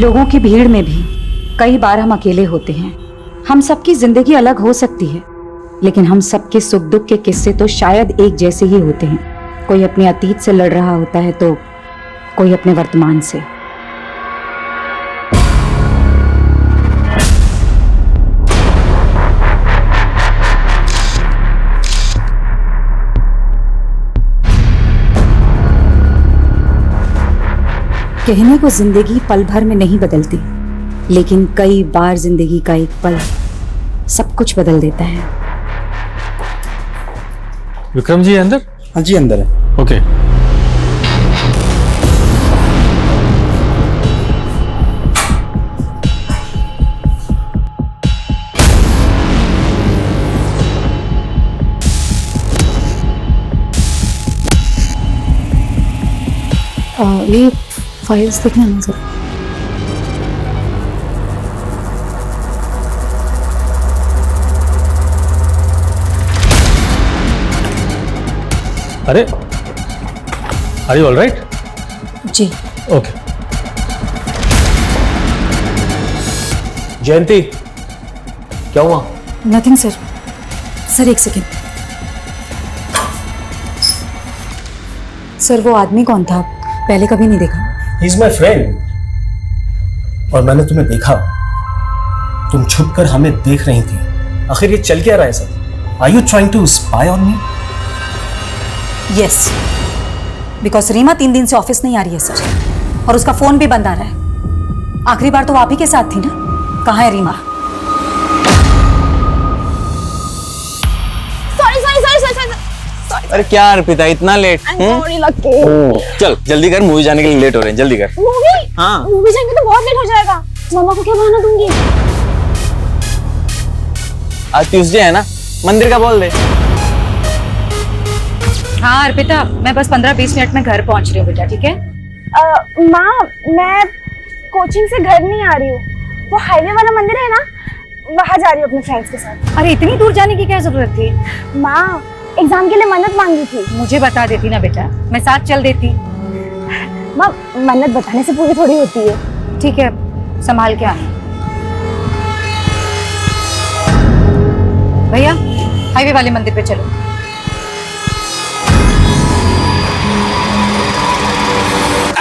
लोगों की भीड़ में भी कई बार हम अकेले होते हैं। हम सबकी जिंदगी अलग हो सकती है, लेकिन हम सबके सुख दुख के किस्से तो शायद एक जैसे ही होते हैं। कोई अपने अतीत से लड़ रहा होता है तो कोई अपने वर्तमान से। कहने को जिंदगी पल भर में नहीं बदलती, लेकिन कई बार जिंदगी का एक पल सब कुछ बदल देता है। विक्रम जी अंदर? हाँ जी अंदर है। ओके। ये फाइल्स देखना ना सर। अरे, आर यू ऑल राइट? जी ओके। जयंती, क्या हुआ? Nothing sir. सर एक सेकेंड। सर वो आदमी कौन था? पहले कभी नहीं देखा। He is my friend. और मैंने तुम्हें देखा, तुम छुपकर हमें देख रही थी। आखिर ये चल क्या रहा है सब? Are you trying to spy on me? Yes, because Reema 3 दिन से ऑफिस नहीं आ रही है सर, और उसका फोन भी बंद आ रहा है। आखिरी बार तो आप ही के साथ थी ना? कहाँ है रीमा? अरे क्या अर्पिता, इतना लेट? चल जल्दी कर, मूवी जाने के लिए लेट हो रहे हैं, जल्दी कर। मूवी? हाँ मूवी जाएंगे तो बहुत लेट हो जाएगा। मामा को क्या बहाना दूंगी? आज ट्यूसडे है ना, मंदिर का बोल दे। हाँ अर्पिता, मैं बस 15-20 मिनट में घर पहुंच रही हूँ बेटा, ठीक है? माँ, मैं कोचिंग से घर नहीं आ रही हूँ। वो हाईवे वाला मंदिर है ना, वहाँ जा रही हूँ अपने फ्रेंड्स के साथ। अरे इतनी दूर जाने की क्या जरूरत थी? माँ, एग्जाम के लिए मन्नत मांगी थी। मुझे बता देती ना बेटा, मैं साथ चल देती। माँ, मन्नत बताने से पूरी थोड़ी होती है। ठीक है, संभाल के आना। भैया हाईवे वाले मंदिर पे चलो।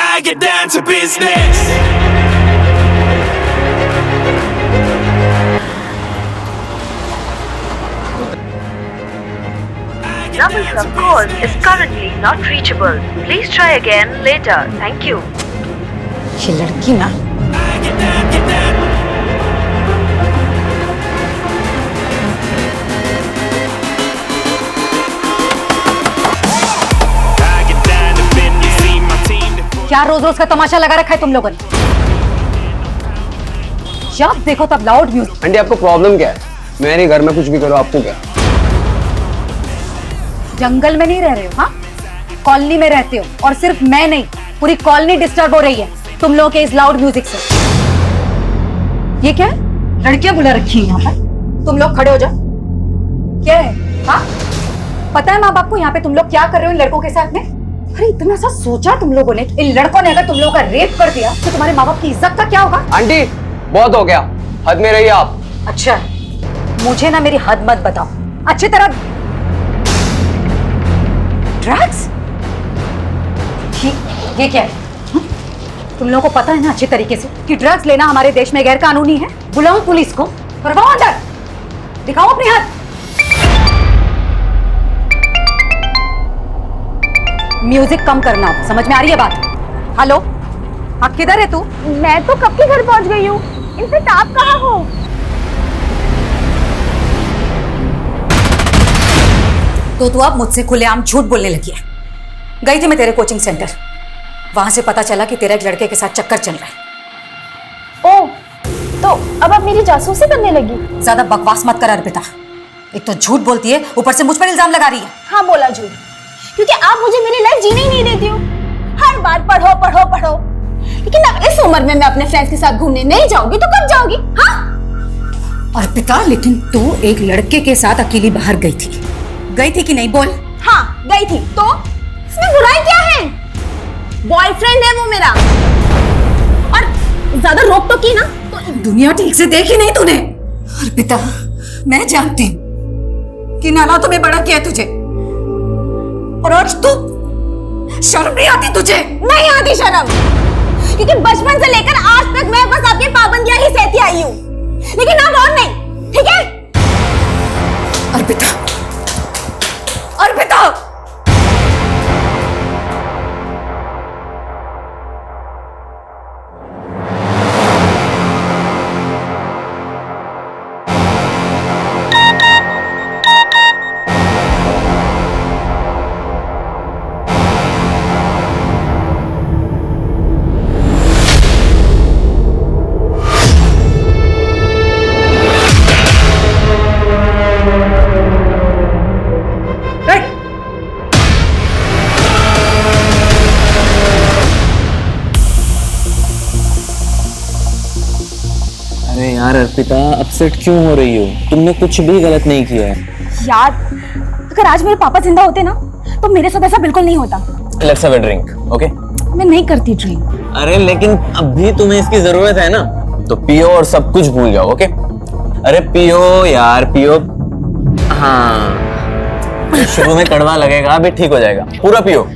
I get down to business. Number you have called is currently not reachable. Please try again later. Thank you. ये लड़की ना, क्या रोज रोज का तमाशा लगा रखा है तुम लोगों ने? जब देखो तब लाउड म्यूजिक। आंटी आपको प्रॉब्लम क्या है? मेरे घर में कुछ भी करो, आपको क्या? जंगल में नहीं रह रहे हो? हाँ, कॉलोनी में रहते हो, और सिर्फ मैं नहीं, पूरी कॉलोनी डिस्टर्ब हो रही है तुम लोगों के इस लाउड म्यूजिक से। ये क्या है? लड़कियां बुला रखी हैं यहाँ पर। तुम लोग खड़े हो जाओ। क्या है? हाँ, पता है माँ बाप को यहाँ पे तुम लोग क्या कर रहे हो इन लड़कों के साथ में? अरे इतना सा सोचा तुम लोगों ने? इन लड़कों ने अगर तुम लोगों का रेप कर दिया तो तुम्हारे माँ बाप की इज्जत का क्या होगा? आंटी बहुत हो गया, हद में रहिए आप। अच्छा, मुझे ना मेरी हद मत बताओ अच्छी तरह। ड्रग्स? ये क्या है? तुम लोगों को पता है ना अच्छे तरीके से कि ड्रग्स लेना हमारे देश में गैर कानूनी है। बुलाओ पुलिस को, करवाओ अंदर, दिखाओ अपनी हाथ। म्यूजिक कम करना, समझ में आ रही है बात? हेलो, आप किधर है? तू? मैं तो कब के घर पहुँच गई हूँ। इनफैक्ट आप कहाँ हो? तो तू अब मुझसे खुलेआम झूठ बोलने लगी है। गई थी मैं तेरे कोचिंग सेंटर, वहां से पता चला कि तेरा एक लड़के के साथ चक्कर चल रहा है। ओह, तो अब आप मेरी जासूसी करने लगी? ज्यादा बकवास मत कर अर्पिता। एक तो झूठ बोलती है, ऊपर से मुझ पर इल्जाम लगा रही है। हाँ बोला झूठ, क्योंकि आप मुझे मेरी लाइफ जीने ही नहीं देती हो। हर बार पढ़ो पढ़ो पढ़ो, लेकिन अब इस उम्र में मैं अपने फ्रेंड्स के साथ घूमने नहीं जाऊंगी तो कब जाओगी? हाँ अर्पिता, लेकिन तू एक लड़के के साथ अकेली बाहर गई थी कि नहीं? बोल। हाँ गई थी, तो इसमें बुराई क्या है? बॉयफ्रेंड है वो मेरा, और ज्यादा रोक तो की ना तो दुनिया ठीक से देखी नहीं तूने। अर्पिता, मैं जानती हूँ कि नाना तुम्हें बड़ा किया तुझे, और आज तू, शर्म नहीं आती तुझे? नहीं आती शर्म, क्योंकि बचपन से लेकर आज तक मैं बस आपकी पाबंदियां ही सहती आई हूँ, लेकिन अब और नहीं, ठीक है? अर्पिता, अर्पिता, अरे यार अर्पिता, अपसेट क्यों हो रही हो? तुमने कुछ भी गलत नहीं किया है। यार, अगर आज मेरे पापा जिंदा होते ना तो मेरे साथ ऐसा बिल्कुल नहीं होता। Let's have a drink, okay? मैं नहीं करती ड्रिंक। अरे लेकिन अभी तुम्हें इसकी जरूरत है ना, तो पियो और सब कुछ भूल जाओ, ओके? अरे पियो यार, पियो। हाँ, शुरू में कड़वा लगेगा, अभी ठीक हो जाएगा। पूरा पियो।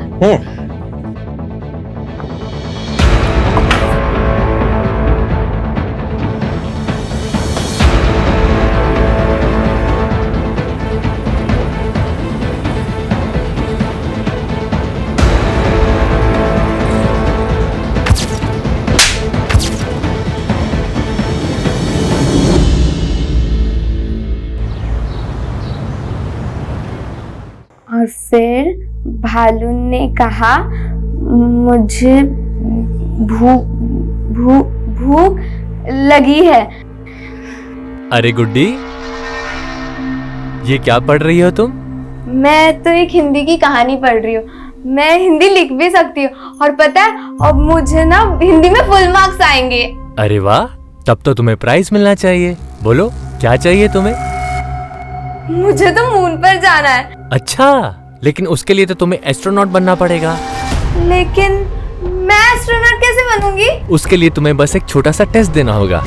और फिर भालू ने कहा, मुझे भूख लगी है। अरे गुड्डी, ये क्या पढ़ रही हो तुम? मैं तो एक हिंदी की कहानी पढ़ रही हूँ। मैं हिंदी लिख भी सकती हूँ, और पता है अब मुझे ना हिंदी में फुल मार्क्स आएंगे। अरे वाह, तब तो तुम्हें प्राइज मिलना चाहिए। बोलो क्या चाहिए तुम्हें? मुझे तो मून पर जाना है। अच्छा, लेकिन उसके लिए तो तुम्हें एस्ट्रोनॉट बनना पड़ेगा। लेकिन मैं एस्ट्रोनॉट कैसे बनूंगी? उसके लिए तुम्हें बस एक छोटा सा टेस्ट देना होगा।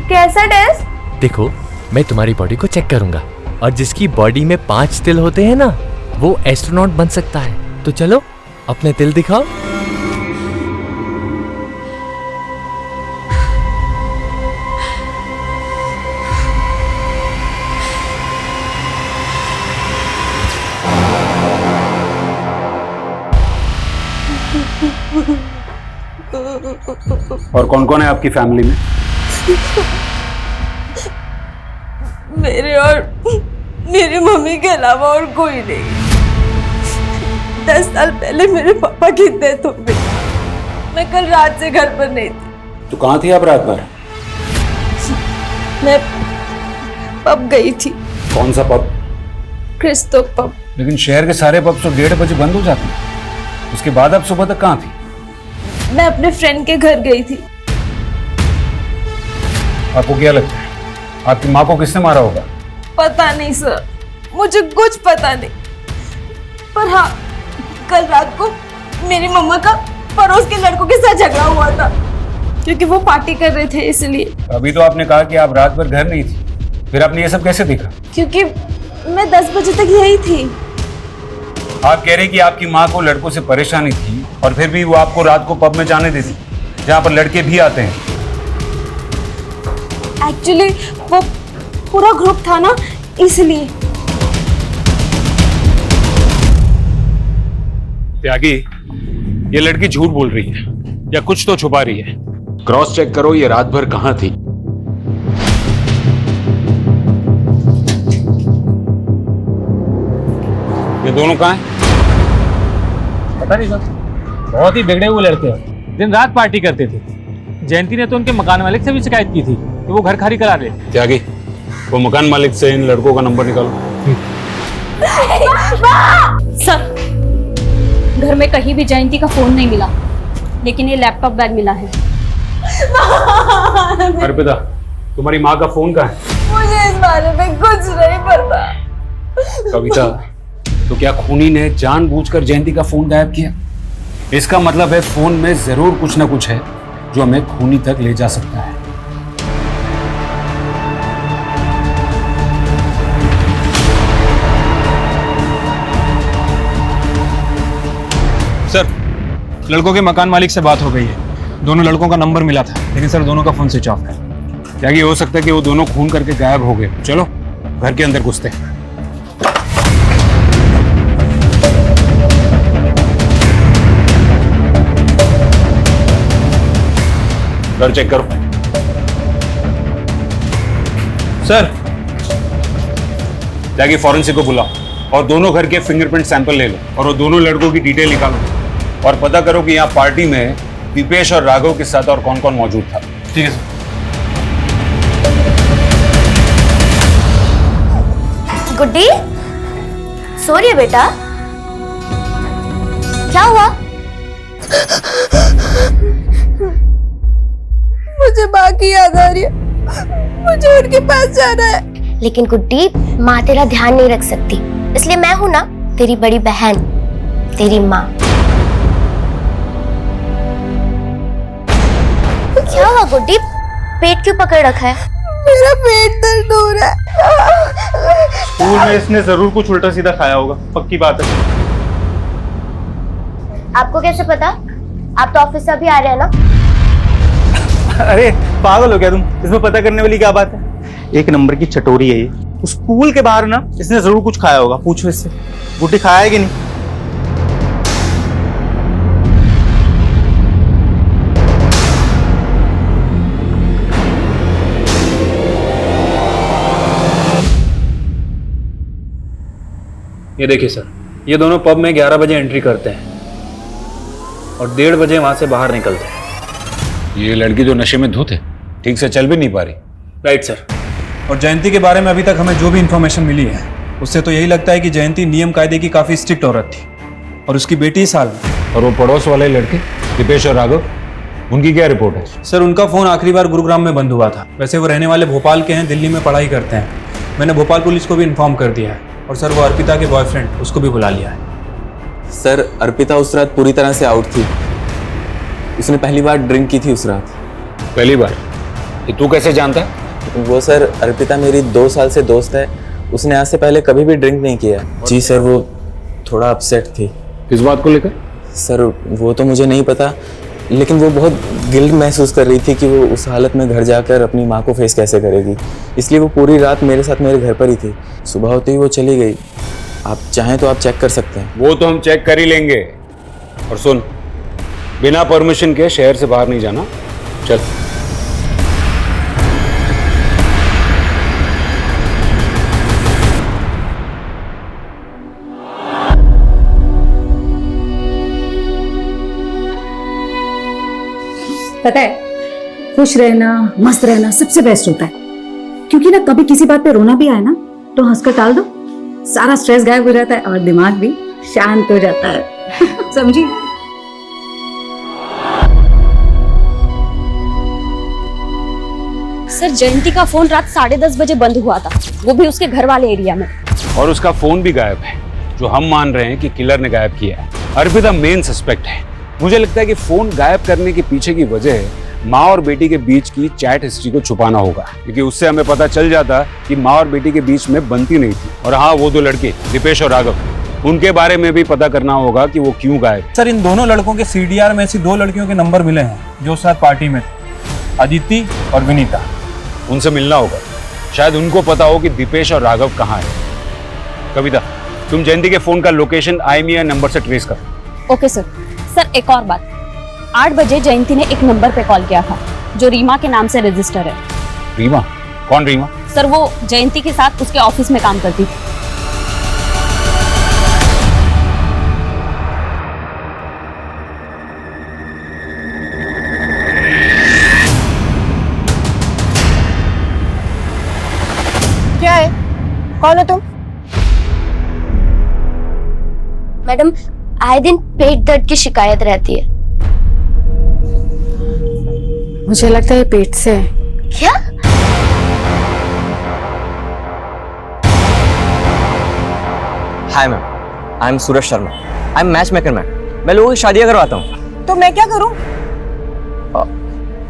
कैसा टेस्ट? देखो, मैं तुम्हारी बॉडी को चेक करूंगा, और जिसकी बॉडी में 5 तिल होते हैं ना, वो एस्ट्रोनॉट बन सकता है। तो चलो अपने तिल दिखाओ। और कौन कौन है आपकी फैमिली में? मेरे और मेरी मम्मी के अलावा और कोई नहीं। 10 साल पहले मेरे पापा की डेथ हो गई। मैं कल रात से घर पर नहीं थी। तो कहाँ थी आप रात भर? मैं पब गई थी। कौन सा पब? Christo pub. लेकिन शहर के सारे पब तो 1:30 बजे बंद हो जाते हैं। उसके बाद आप सुबह तक कहाँ थी? मैं अपने फ्रेंड के घर गई थी। आपको क्या लगता है आपकी माँ को किसने मारा होगा? पता नहीं सर, मुझे कुछ पता नहीं। पर हाँ, कल रात को मेरी मम्मा का पड़ोस के लड़कों के साथ झगड़ा हुआ था, क्योंकि वो पार्टी कर रहे थे इसलिए। अभी तो आपने कहा कि आप रात भर घर नहीं थी, फिर आपने ये सब कैसे देखा? क्योंकि मैं 10 बजे तक यही थी। आप कह रहे कि आपकी माँ को लड़कों से परेशानी थी, और फिर भी वो आपको रात को पब में जाने देती, जहाँ पर लड़के भी आते हैं। एक्चुअली वो पूरा ग्रुप था ना, इसलिए। त्यागी, ये लड़की झूठ बोल रही है या कुछ तो छुपा रही है। क्रॉस चेक करो, ये रात भर कहाँ थी। ये दोनों कहाँ हैं? पता नहीं सर, बहुत ही बिगड़े हुए लड़के हैं, दिन रात पार्टी करते थे। जयंती ने तो उनके मकान मालिक से भी शिकायत की थी कि वो घर खाली करा दे। त्यागी, वो मकान मालिक से इन लड़कों का नंबर निकालो। सर, घर में कहीं भी जयंती का फोन नहीं मिला, लेकिन ये लैपटॉप बैग मिला है। अर्पिता, तुम्हारी माँ का फोन कहाँ है? मुझे इस बारे में कुछ नहीं पता। कविता, तो क्या खूनी ने जानबूझकर जयंती का फोन गायब किया? इसका मतलब है फोन में जरूर कुछ ना कुछ है, जो हमें खूनी तक ले जा सकता है। सर, लड़कों के मकान मालिक से बात हो गई है। दोनों लड़कों का नंबर मिला था, लेकिन सर दोनों का फोन स्विच ऑफ है। क्या ये हो सकता है कि वो दोनों खून करके गायब हो गए? चलो घर के अंदर घुसते हैं। घर चेक करो। सर, जाके फॉरेंसिक को बुलाओ और दोनों घर के फिंगरप्रिंट सैंपल ले लो और वो दोनों लड़कों की डिटेल निकालो और पता करो कि यहाँ पार्टी में दीपेश और राघव के साथ और कौन कौन मौजूद था। ठीक है सर। गुड्डी, सो रही है बेटा? क्या हुआ? मुझे माँ की याद आ रही है, मुझे उनके पास जाना है। लेकिन गुड्डी, माँ तेरा ध्यान नहीं रख सकती, इसलिए मैं हूं ना, तेरी बड़ी बहन, तेरी माँ। क्या हुआ गुड्डी, पेट क्यों पकड़ रखा है? मेरा पेट दर्द हो रहा है। स्कूल में इसने जरूर कुछ उल्टा सीधा खाया होगा, पक्की बात है। आपको कैसे पता? आप तो ऑफिस से अभी आ रहे हैं ना? अरे पागल हो गया तुम, इसमें पता करने वाली क्या बात है? एक नंबर की चटोरी है ये। स्कूल के बाहर ना इसने जरूर कुछ खाया होगा, पूछो इससे। गुड्डी खाया है कि नहीं? ये देखिए सर, ये दोनों पब में 11 बजे एंट्री करते हैं और 1:30 बजे वहां से बाहर निकलते हैं। ये लड़की जो नशे में धुत है, ठीक से चल भी नहीं पा रही। Right sir. और जयंती के बारे में अभी तक हमें जो भी इंफॉर्मेशन मिली है, उससे तो यही लगता है कि जयंती नियम कायदे की काफी स्ट्रिक्ट औरत थी और उसकी बेटी इस हाल में। और वो पड़ोस वाले लड़के दीपेश और राघव, उनकी क्या रिपोर्ट है? सर, उनका फोन आखिरी बार गुरुग्राम में बंद हुआ था। वैसे वो रहने वाले भोपाल के हैं, दिल्ली में पढ़ाई करते हैं। मैंने भोपाल पुलिस को भी इन्फॉर्म कर दिया है। और सर, वो अर्पिता के बॉयफ्रेंड, उसको भी बुला लिया है। सर, अर्पिता उस रात पूरी तरह से आउट थी। उसने पहली बार ड्रिंक की थी उस रात। पहली बार? ये तू कैसे जानता है? वो सर, अर्पिता मेरी 2 साल से दोस्त है। उसने आज से पहले कभी भी ड्रिंक नहीं किया। जी सर, वो थोड़ा अपसेट थी। किस बात को लेकर? सर, वो तो मुझे नहीं पता, लेकिन वो बहुत गिल्ट महसूस कर रही थी कि वो उस हालत में घर जाकर अपनी माँ को फेस कैसे करेगी। इसलिए वो पूरी रात मेरे साथ मेरे घर पर ही थी। सुबह होते ही वो चली गई। आप चाहें तो आप चेक कर सकते हैं। वो तो हम चेक कर ही लेंगे। और सुन, बिना परमिशन के शहर से बाहर नहीं जाना। चल। पता है, खुश रहना, मस्त रहना सबसे बेस्ट होता है। क्योंकि ना कभी किसी बात पे रोना भी आए ना, तो हंसकर टाल दो, सारा स्ट्रेस गायब हो जाता है और दिमाग भी शांत हो जाता है। समझी? सर, जयंती का फोन रात 10:30 बजे बंद हुआ था, वो भी उसके घर वाले एरिया में। और उसका फोन भी गायब है, जो हम मान रहे हैं कि किलर ने गायब किया है। अर्पिता मेन सस्पेक्ट है। मुझे लगता है कि फोन गायब करने के पीछे की वजह माँ और बेटी के बीच की चैट हिस्ट्री को छुपाना होगा, क्योंकि उससे हमें पता चल जाता कि माँ और बेटी के बीच में बनती नहीं थी। और हाँ, वो 2 लड़के दीपेश और राघव, उनके बारे में भी पता करना होगा कि वो क्यों गायब। सर, इन दोनों लड़कों के CDR में ऐसी 2 लड़कियों के नंबर मिले हैं जो उस रात पार्टी में थे, अदिति और विनीता। उनसे मिलना होगा, शायद उनको पता हो कि दीपेश और राघव कहाँ है। कविता, तुम जयंती के फोन का लोकेशन IMEI नंबर से ट्रेस करो। Okay sir. सर, एक और बात, 8 बजे जयंती ने एक नंबर पे कॉल किया था जो रीमा के नाम से रजिस्टर है। रीमा? कौन रीमा? सर, वो जयंती के साथ उसके ऑफिस में काम करती थी। क्या है? कौन हो तुम? मैडम, आए दिन पेट दर्द की शिकायत रहती है। मुझे लगता है पेट से है। क्या? Hi ma'am, I am Suraj Sharma. I am match maker ma'am. मैं लोगों की शादियां करवाता हूँ। तो मैं क्या करूं?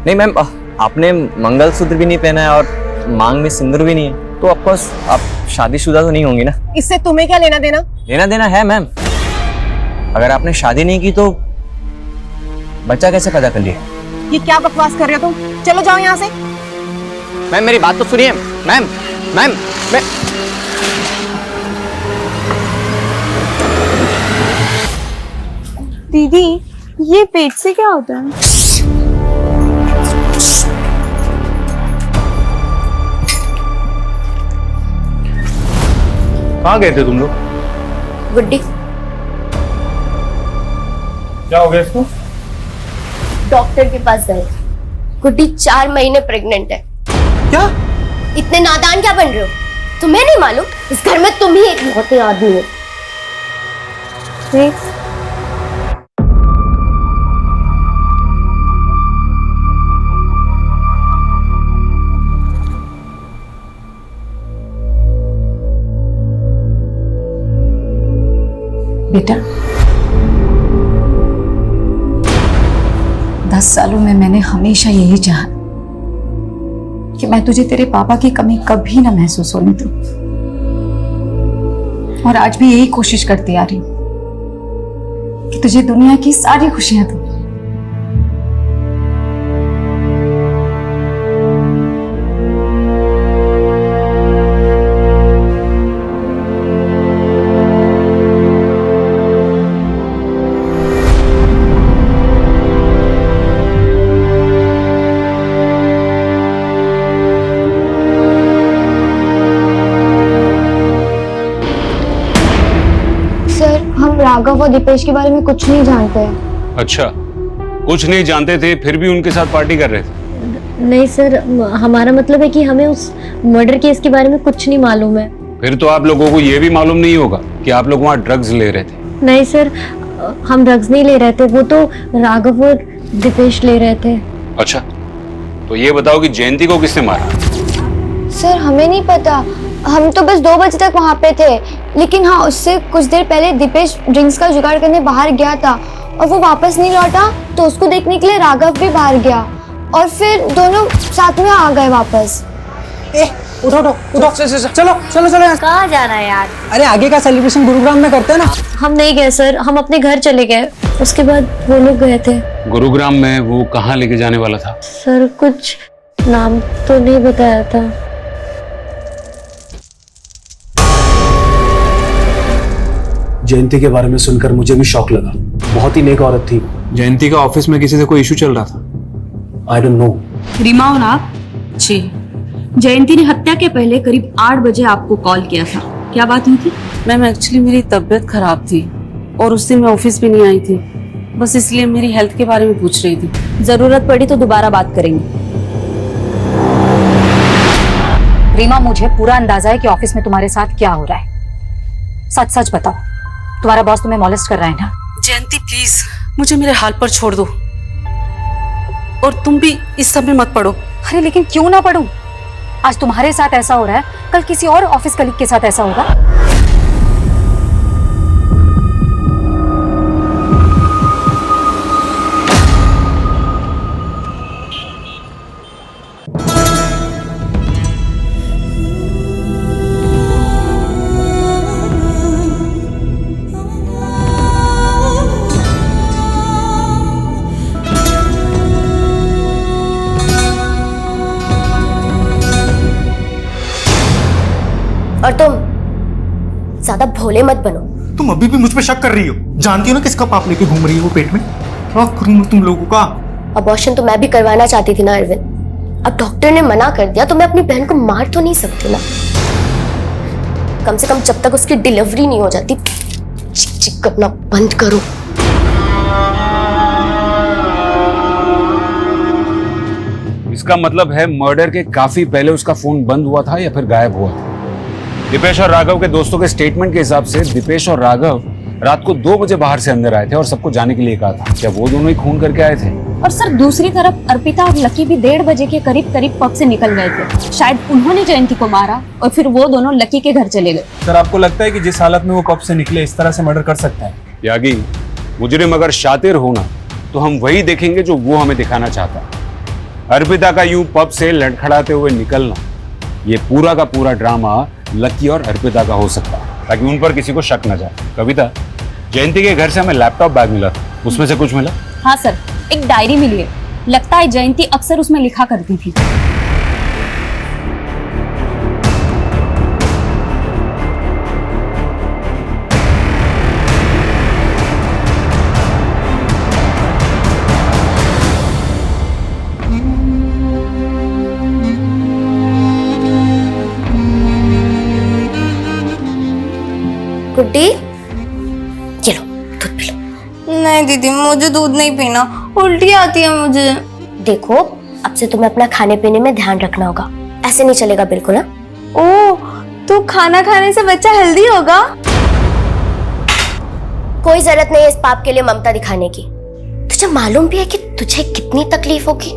नहीं मैम, आपने मंगलसूत्र भी नहीं पहना है और मांग में सिंदूर भी नहीं है, तो ऑफकोर्स आप शादीशुदा तो नहीं होंगी ना। इससे तुम्हें क्या लेना देना? लेना देना है मैम। अगर आपने शादी नहीं की तो बच्चा कैसे पैदा कर लिया? ये क्या बकवास कर रहे हो तुम? चलो जाओ यहाँ से। मैम मेरी बात तो सुनिए। मैम मैम मैं दीदी, ये पेट से क्या होता है? कहाँ गए थे तुम लोग? गुड्डी, क्या हो गया इसको? डॉक्टर के पास गए। गुड्डी 4 महीने प्रेग्नेंट है। क्या? इतने नादान क्या बन रहे हो? तुम्हें नहीं मालूम इस घर में तुम ही एक लौते आदमी हो। बेटा, 10 सालों में मैंने हमेशा यही चाहा कि मैं तुझे तेरे पापा की कमी कभी ना महसूस होने दूं, और आज भी यही कोशिश करती आ रही हूं कि तुझे दुनिया की सारी खुशियां दूं। राघव और दीपेश के बारे में कुछ नहीं जानते हैं। अच्छा, कुछ नहीं जानते थे फिर भी उनके साथ पार्टी कर रहे थे? नहीं सर, हमारा मतलब है कि हमें उस मर्डर केस के बारे में कुछ नहीं मालूम है। फिर तो आप लोगों को ये भी मालूम नहीं होगा कि आप लोग वहाँ ड्रग्स ले रहे थे। नहीं सर, हम ड्रग्स नहीं ले रहे थे, वो तो राघव और दीपेश ले रहे थे। अच्छा, तो ये बताओ कि जयंती को किसने मारा? सर हमें नहीं पता, हम तो बस 2 बजे तक वहाँ पे थे, लेकिन हाँ उससे कुछ देर पहले दीपेश ड्रिंक्स का जुगाड़ करने बाहर गया था और वो वापस नहीं लौटा, तो उसको देखने के लिए राघव भी बाहर गया और फिर दोनों साथ में आ गए वापस। उठो उठो उठो, चलो चलो चलो। कहाँ जा रहा है यार? अरे आगे का सेलिब्रेशन गुरुग्राम में करते हैं ना। हम नहीं गए सर, हम अपने घर चले गए, उसके बाद वो लोग गए थे। गुरुग्राम में वो कहाँ लेके जाने वाला था? सर कुछ नाम तो नहीं बताया था। जयंती के बारे में सुनकर मुझे भी शौक लगा। बहुत ही नेक औरत थी। जयंती का ऑफिस में किसी से कोई इशू चल रहा था? I don't know. रीमा और आप? जी। जयंती ने हत्या के पहले करीब 8 बजे आपको कॉल किया था, क्या बात हुई थी? मैम एक्चुअली मेरी तबीयत खराब थी और उस दिन मैं ऑफिस भी नहीं आई थी, बस इसलिए मेरी हेल्थ के बारे में पूछ रही थी। जरूरत पड़ी तो दोबारा बात करेंगे। रीमा, मुझे पूरा अंदाजा है कि ऑफिस में तुम्हारे साथ क्या हो रहा है। सच सच बताओ, तुम्हारा बॉस तुम्हें मॉलेस्ट कर रहा है ना? जयंती प्लीज मुझे मेरे हाल पर छोड़ दो, और तुम भी इस सब में मत पड़ो। अरे लेकिन क्यों ना पढ़ूं? आज तुम्हारे साथ ऐसा हो रहा है, कल किसी और ऑफिस कलीग के साथ ऐसा होगा। और तुम ज्यादा भोले मत बनो। तुम अभी भी मुझ पे शक कर रही हो? जानती हो ना किसका पाप लेके घूम रही हो वो पेट में? क्या करूं मैं तुम लोगों का? अबॉर्शन तो मैं भी करवाना चाहती थी ना अरविंद, अब डॉक्टर ने मना कर दिया तो मैं अपनी बहन को मार तो नहीं सकती ना। कम से कम जब तक उसकी डिलीवरी नहीं हो जाती चिक चिक करना बंद करो। इसका मतलब है मर्डर के काफी पहले उसका फोन बंद हुआ था या फिर गायब हुआ था। दीपेश और राघव के दोस्तों के स्टेटमेंट के हिसाब से दीपेश और राघव रात को 2 बजे बाहर से अंदर आए थे और सबको जाने के लिए कहा था। क्या वो दोनों ही खून करके आए थे? और सर दूसरी तरफ अर्पिता और लकी भी 1:30 बजे के करीब पब से निकल गए थे। शायद उन्होंने जयंती को मारा और फिर वो दोनों लकी के घर चले गए। सर आपको लगता है कि जिस हालत में वो पब से निकले इस तरह से मर्डर कर सकता है? यागी, मुजरिम अगर शातिर हो ना तो हम वही देखेंगे जो वो हमें दिखाना चाहता है। अर्पिता का यूं पब से लड़खड़ाते हुए निकलना, ये पूरा का पूरा ड्रामा लकी और अर्पिता का हो सकता है, ताकि उन पर किसी को शक न जाए। कविता, जयंती के घर से हमें लैपटॉप बैग मिला, उसमें से कुछ मिला? हाँ सर, एक डायरी मिली है। लगता है जयंती अक्सर उसमें लिखा करती थी। गुड्डी, ये लो दूध पी लो। नहीं दीदी, मुझे दूध नहीं पीना, उल्टी आती है मुझे। देखो, अब से तुम्हें अपना खाने पीने में ध्यान रखना होगा, ऐसे नहीं चलेगा बिल्कुल। हाँ, ओह, तो खाना खाने से बच्चा हेल्दी होगा? कोई जरूरत नहीं है इस पाप के लिए ममता दिखाने की। तुझे मालूम भी है कि तुझे कितनी तकलीफ होगी?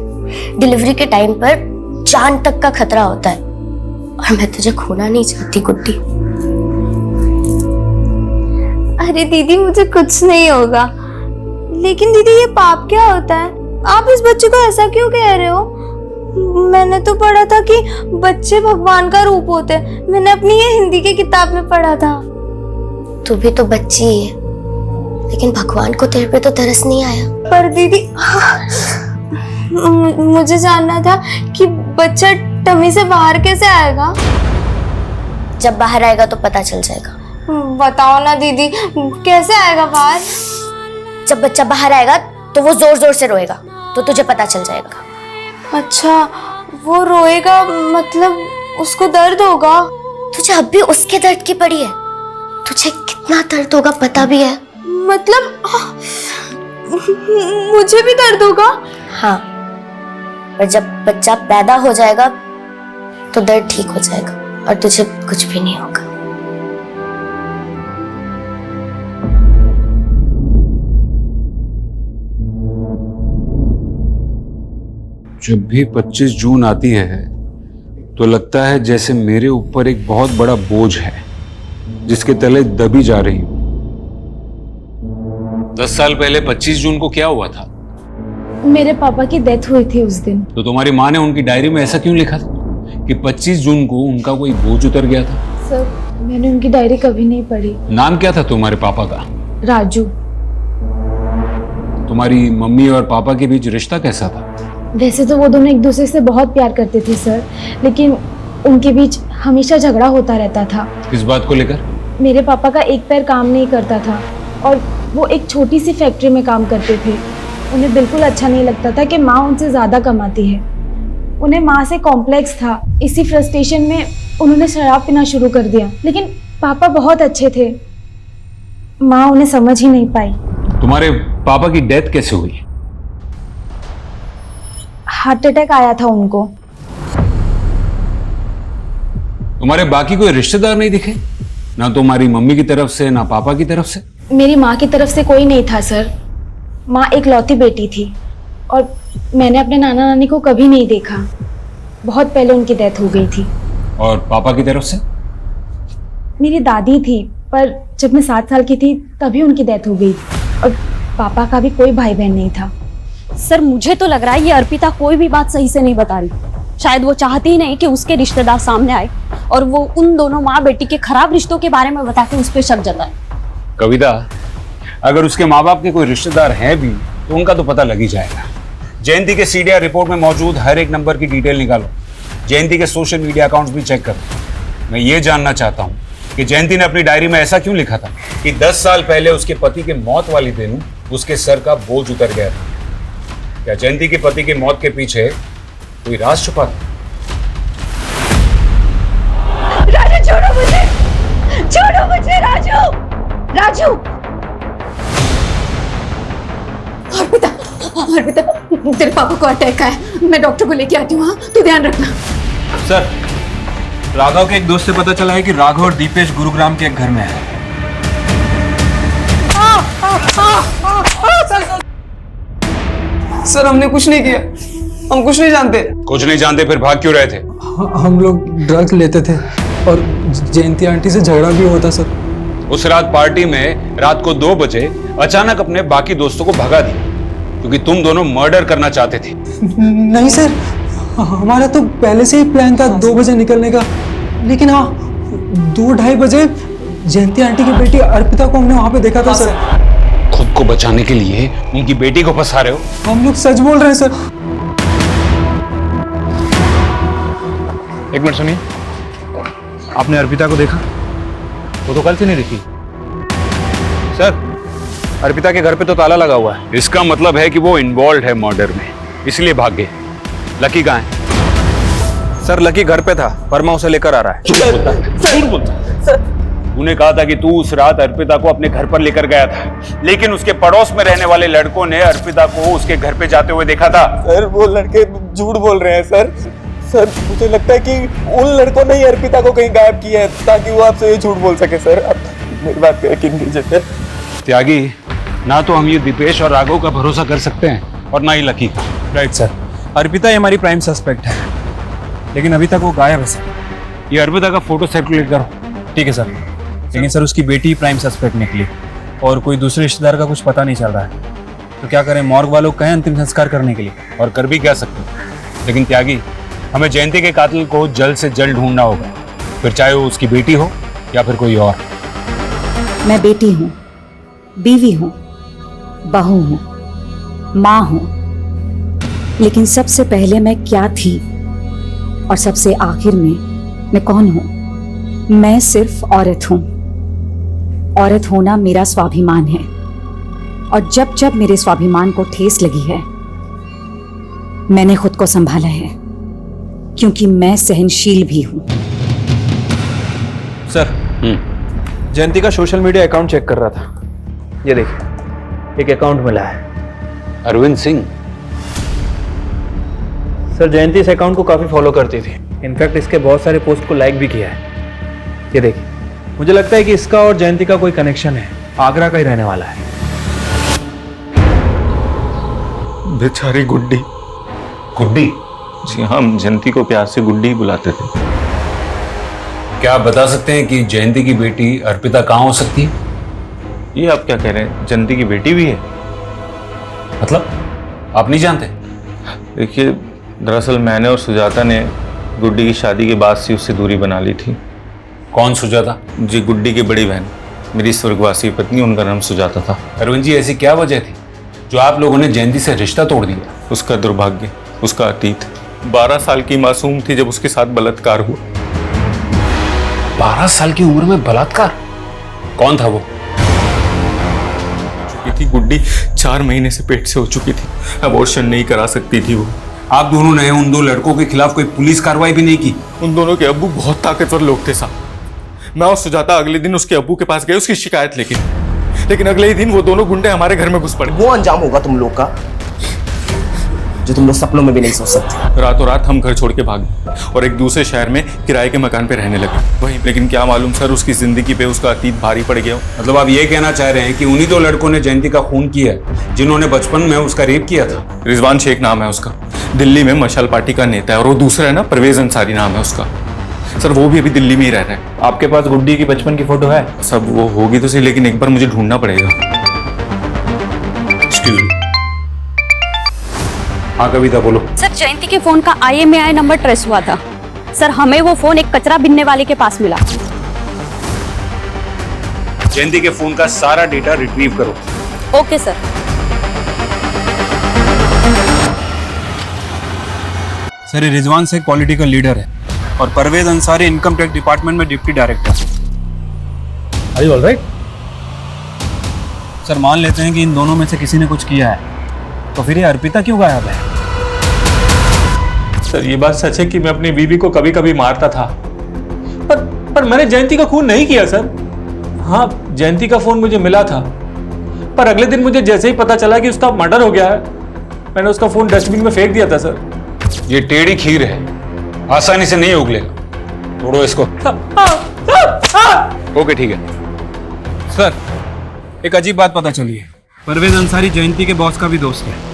डिलीवरी के टाइम पर जान तक का खतरा होता है, और मैं तुझे खोना नहीं चाहती गुड्डी। अरे दीदी, मुझे कुछ नहीं होगा। लेकिन दीदी, ये पाप क्या होता है? आप इस बच्चे को ऐसा क्यों कह रहे हो? मैंने तो पढ़ा था कि बच्चे भगवान का रूप होते हैं। मैंने अपनी ये हिंदी की किताब में पढ़ा था। तू भी तो बच्ची ही है, लेकिन भगवान को तेरे पे तो तरस नहीं आया। पर दीदी, मुझे जानना था कि बच्चा टमी से बाहर कैसे आएगा? जब बाहर आएगा तो पता चल जाएगा। बताओ ना दीदी, कैसे आएगा बाहर? जब बच्चा बाहर आएगा तो वो जोर जोर से रोएगा, तो तुझे पता चल जाएगा। अच्छा, वो रोएगा मतलब उसको दर्द होगा? तुझे अब भी उसके दर्द की पड़ी है? तुझे कितना दर्द होगा पता भी है? मतलब मुझे भी दर्द होगा? हाँ, पर जब बच्चा पैदा हो जाएगा तो दर्द ठीक हो जाएगा और तुझे कुछ भी नहीं होगा। जब भी 25 जून आती है तो लगता है जैसे मेरे ऊपर एक बहुत बड़ा बोझ है जिसके तले दबी जा रही हूं। 10 साल पहले 25 जून को क्या हुआ था? मेरे पापा की डेथ हुई थी उस दिन। तो तुम्हारी माँ ने उनकी डायरी में ऐसा क्यों लिखा था कि 25 जून को उनका कोई बोझ उतर गया था? सर, मैंने उनकी डायरी कभी नहीं पढ़ी। नाम क्या था तुम्हारे पापा का? राजू। तुम्हारी मम्मी और पापा के बीच रिश्ता कैसा था? वैसे तो वो दोनों एक दूसरे से बहुत प्यार करते थे सर, लेकिन उनके बीच हमेशा झगड़ा होता रहता था। किस बात को लेकर? मेरे पापा का एक पैर काम नहीं करता था और वो एक छोटी सी फैक्ट्री में काम करते थे। उन्हें बिल्कुल अच्छा नहीं लगता था कि माँ उनसे ज़्यादा कमाती है। उन्हें माँ से कॉम्प्लेक्स था। इसी फ्रस्ट्रेशन में उन्होंने शराब पीना शुरू कर दिया। लेकिन पापा बहुत अच्छे थे, माँ उन्हें समझ ही नहीं पाई। तुम्हारे पापा की डेथ कैसे हुई? हार्ट अटैक आया था उनको। तुम्हारे बाकी कोई रिश्तेदार नहीं दिखे? ना तुम्हारी मम्मी की तरफ से ना पापा की तरफ से? मेरी माँ की तरफ से कोई नहीं था सर। माँ एक लौती बेटी थी और मैंने अपने नाना नानी को कभी नहीं देखा। बहुत पहले उनकी डेथ हो गई थी। और पापा की तरफ से? मेरी दादी थी, पर जब मैं 7 साल की थी तभी उनकी डेथ हो गई और पापा का भी कोई भाई बहन नहीं था। सर, मुझे तो लग रहा है ये अर्पिता कोई भी बात सही से नहीं बता रही। शायद वो चाहती ही नहीं कि उसके रिश्तेदार सामने आए और वो उन दोनों माँ बेटी के खराब रिश्तों के बारे में बता के उस पर शक जताए। कविता, अगर उसके माँ बाप के कोई रिश्तेदार हैं भी तो उनका तो पता लग ही जाएगा। जयंती के सीडीआर रिपोर्ट में मौजूद हर एक नंबर की डिटेल निकालो। जयंती के सोशल मीडिया अकाउंट्स भी चेक करो। मैं ये जानना चाहता हूँ कि जयंती ने अपनी डायरी में ऐसा क्यों लिखा था कि 10 साल पहले उसके पति के मौत वाले दिन उसके सर का बोझ उतर गया था। क्या जयंती के पति की मौत के पीछे कोई राज छुपा था? राजू, छोड़ो मुझे, छोड़ो मुझे, राजू, राजू। अर्पिता, अर्पिता, तेरे पापा को अटैक आया। मैं डॉक्टर को लेके आती हूँ। हाँ, तू ध्यान रखना। सर, राघव के एक दोस्त से पता चला है कि राघव और दीपेश गुरुग्राम के एक घर में है। सर, हमने कुछ नहीं किया, हम कुछ नहीं जानते। कुछ नहीं जानते फिर भाग क्यों रहे थे? हम लोग ड्रग्स लेते थे और जयंती आंटी से झगड़ा भी होता सर। उस रात पार्टी में रात को 2 बजे अचानक अपने बाकी दोस्तों को भगा दिया। क्योंकि तुम दोनों मर्डर करना चाहते थे। नहीं सर, हमारा तो पहले से ही प्लान था 2 बजे निकलने का, लेकिन हाँ 2-2:30 बजे जयंती आंटी की बेटी अर्पिता को हमने वहां पे देखा था सर। खुद को बचाने के लिए उनकी बेटी को फंसा रहे हो। हम लोग सच बोल रहे हैं सर। एक मिनट सुनिए, आपने अर्पिता को देखा? वो तो कल से नहीं दिखी। सर, अर्पिता के घर पे तो ताला लगा हुआ है। इसका मतलब है कि वो इन्वॉल्व है मर्डर में, इसलिए भाग गए। लकी कहाँ है? सर, लकी घर पे था, वर्मा उसे लेकर आ रहा है। झूठ बोलता है। तूने कहा था कि तू उस रात अर्पिता को अपने घर पर लेकर गया था, लेकिन उसके पड़ोस में रहने वाले लड़कों ने अर्पिता को उसके घर पे जाते हुए देखा था। सर, वो लड़के झूठ बोल रहे हैं सर। सर, मुझे लगता है कि उन लड़कों ने ही अर्पिता को कहीं गायब किया है ताकि वो आपसे ये झूठ बोल सके। सर, आप मेरी बात पे यकीन कीजिए सर। त्यागी, ना तो हम ये दीपेश और राघव का भरोसा कर सकते हैं और ना ही लकी का। राइट सर, अर्पिता ही हमारी प्राइम सस्पेक्ट है, लेकिन अभी तक वो गायब है सर। ये अर्पिता का फोटो सर्कुलेट करो। ठीक है सर, लेकिन सर उसकी बेटी प्राइम सस्पेक्ट निकली और कोई दूसरे रिश्तेदार का कुछ पता नहीं चल रहा है, तो क्या करें? मॉर्ग वालों को कहें अंतिम संस्कार करने के लिए, और कर भी क्या सकते। लेकिन त्यागी, हमें जयंती के कातिल को जल्द से जल्द ढूंढना होगा, फिर चाहे वो उसकी बेटी हो या फिर कोई और। मैं बेटी हूँ, बीवी हूँ, बहू हूँ, माँ हूँ, लेकिन सबसे पहले मैं क्या थी और सबसे आखिर में मैं कौन हूँ? मैं सिर्फ औरत हूँ। औरत होना मेरा स्वाभिमान है, और जब जब मेरे स्वाभिमान को ठेस लगी है मैंने खुद को संभाला है, क्योंकि मैं सहनशील भी हूँ। सर, जयंती का सोशल मीडिया अकाउंट चेक कर रहा था। ये देखिए, एक अकाउंट मिला है। अरविंद सिंह। सर, जयंती इस अकाउंट को काफी फॉलो करती थी, इनफैक्ट इसके बहुत सारे पोस्ट को लाइक भी किया है। ये देखिए, मुझे लगता है कि इसका और जयंती का कोई कनेक्शन है, आगरा का ही रहने वाला है। बेचारी गुड्डी। गुड्डी? जी, हम जयंती को प्यार से गुड्डी बुलाते थे। क्या आप बता सकते हैं कि जयंती की बेटी अर्पिता कहाँ हो सकती है? ये आप क्या कह रहे हैं? जयंती की बेटी भी है? मतलब आप नहीं जानते? देखिए, दरअसल मैंने और सुजाता ने गुड्डी की शादी के बाद से उससे दूरी बना ली थी। कौन सुजाता? जी, गुड्डी की बड़ी बहन, मेरी स्वर्गवासी पत्नी, उनका नाम सुजाता था। अरविंद जी, ऐसी क्या वजह थी जो आप लोगों ने जयंती से रिश्ता तोड़ दिया? उसका दुर्भाग्य, उसका अतीत। 12 साल की मासूम थी जब उसके साथ बलात्कार हुआ। 12 साल की उम्र में बलात्कार? कौन था वो? चुकी थी गुड्डी, 4 महीने से पेट से हो चुकी थी, अबॉर्शन नहीं करा सकती थी वो। आप दोनों ने उन 2 लड़कों के खिलाफ कोई पुलिस कार्रवाई भी नहीं की? उन दोनों के अब्बू बहुत ताकतवर लोग थे साहब। मैं और सुजाता अगले दिन उसके अब्बू के पास गए उसकी शिकायत लेकिन अगले ही दिन वो दोनों गुंडे हमारे घर में घुस पड़े। वो अंजाम होगा तुम लोग का जो तुम लोग सपनों में भी नहीं सोच सकते। रातों रात हम घर छोड़ के भागे और एक दूसरे शहर में किराए के मकान पे रहने लगे वहीं। लेकिन क्या मालूम सर, उसकी जिंदगी पे उसका अतीत भारी पड़ गया। मतलब आप ये कहना चाह रहे हैं कि उन्हीं 2 लड़कों ने जयंती का खून किया है जिन्होंने बचपन में उसका रेप किया था? रिजवान शेख नाम है उसका, दिल्ली में मशाल पार्टी का नेता है। और वो दूसरा है ना, परवेज अंसारी नाम है उसका। सर, वो भी अभी दिल्ली में ही रह रहा है। आपके पास गुड्डी की बचपन की फोटो है? सब वो होगी तो सही, लेकिन एक बार मुझे ढूंढना पड़ेगा। Excuse me. हाँ कविता, बोलो। सर, जयंती के फोन का IMEI नंबर ट्रेस हुआ था। सर, हमें वो फोन एक कचरा बिनने वाले के पास मिला। जयंती के फोन का सारा डेटा रिट्रीव करो। Okay sir. सर, ये रिजवान शेख पॉलिटिकल लीडर है और Parvez Ansari income tax department में deputy director. Are you alright? Sir, मान लेते हैं कि इन दोनों में से किसी ने कुछ किया है, तो फिर ये अर्पिता क्यों गायब है? सर, ये बात सच है कि मैं अपनी बीवी को कभी कभी मारता था, पर मैंने जयंती का खून नहीं किया सर। हाँ, जयंती का फोन मुझे मिला था, पर अगले दिन मुझे जैसे ही पता चला कि उसका मर्डर हो गया है, मैंने उसका फोन डस्टबिन में फेंक दिया था सर। ये टेढ़ी खीर है, आसानी से नहीं उगलेगा, तोड़ो इसको। ओके ठीक है। सर, एक अजीब बात पता चली है, परवेज अंसारी जयंती के बॉस का भी दोस्त है।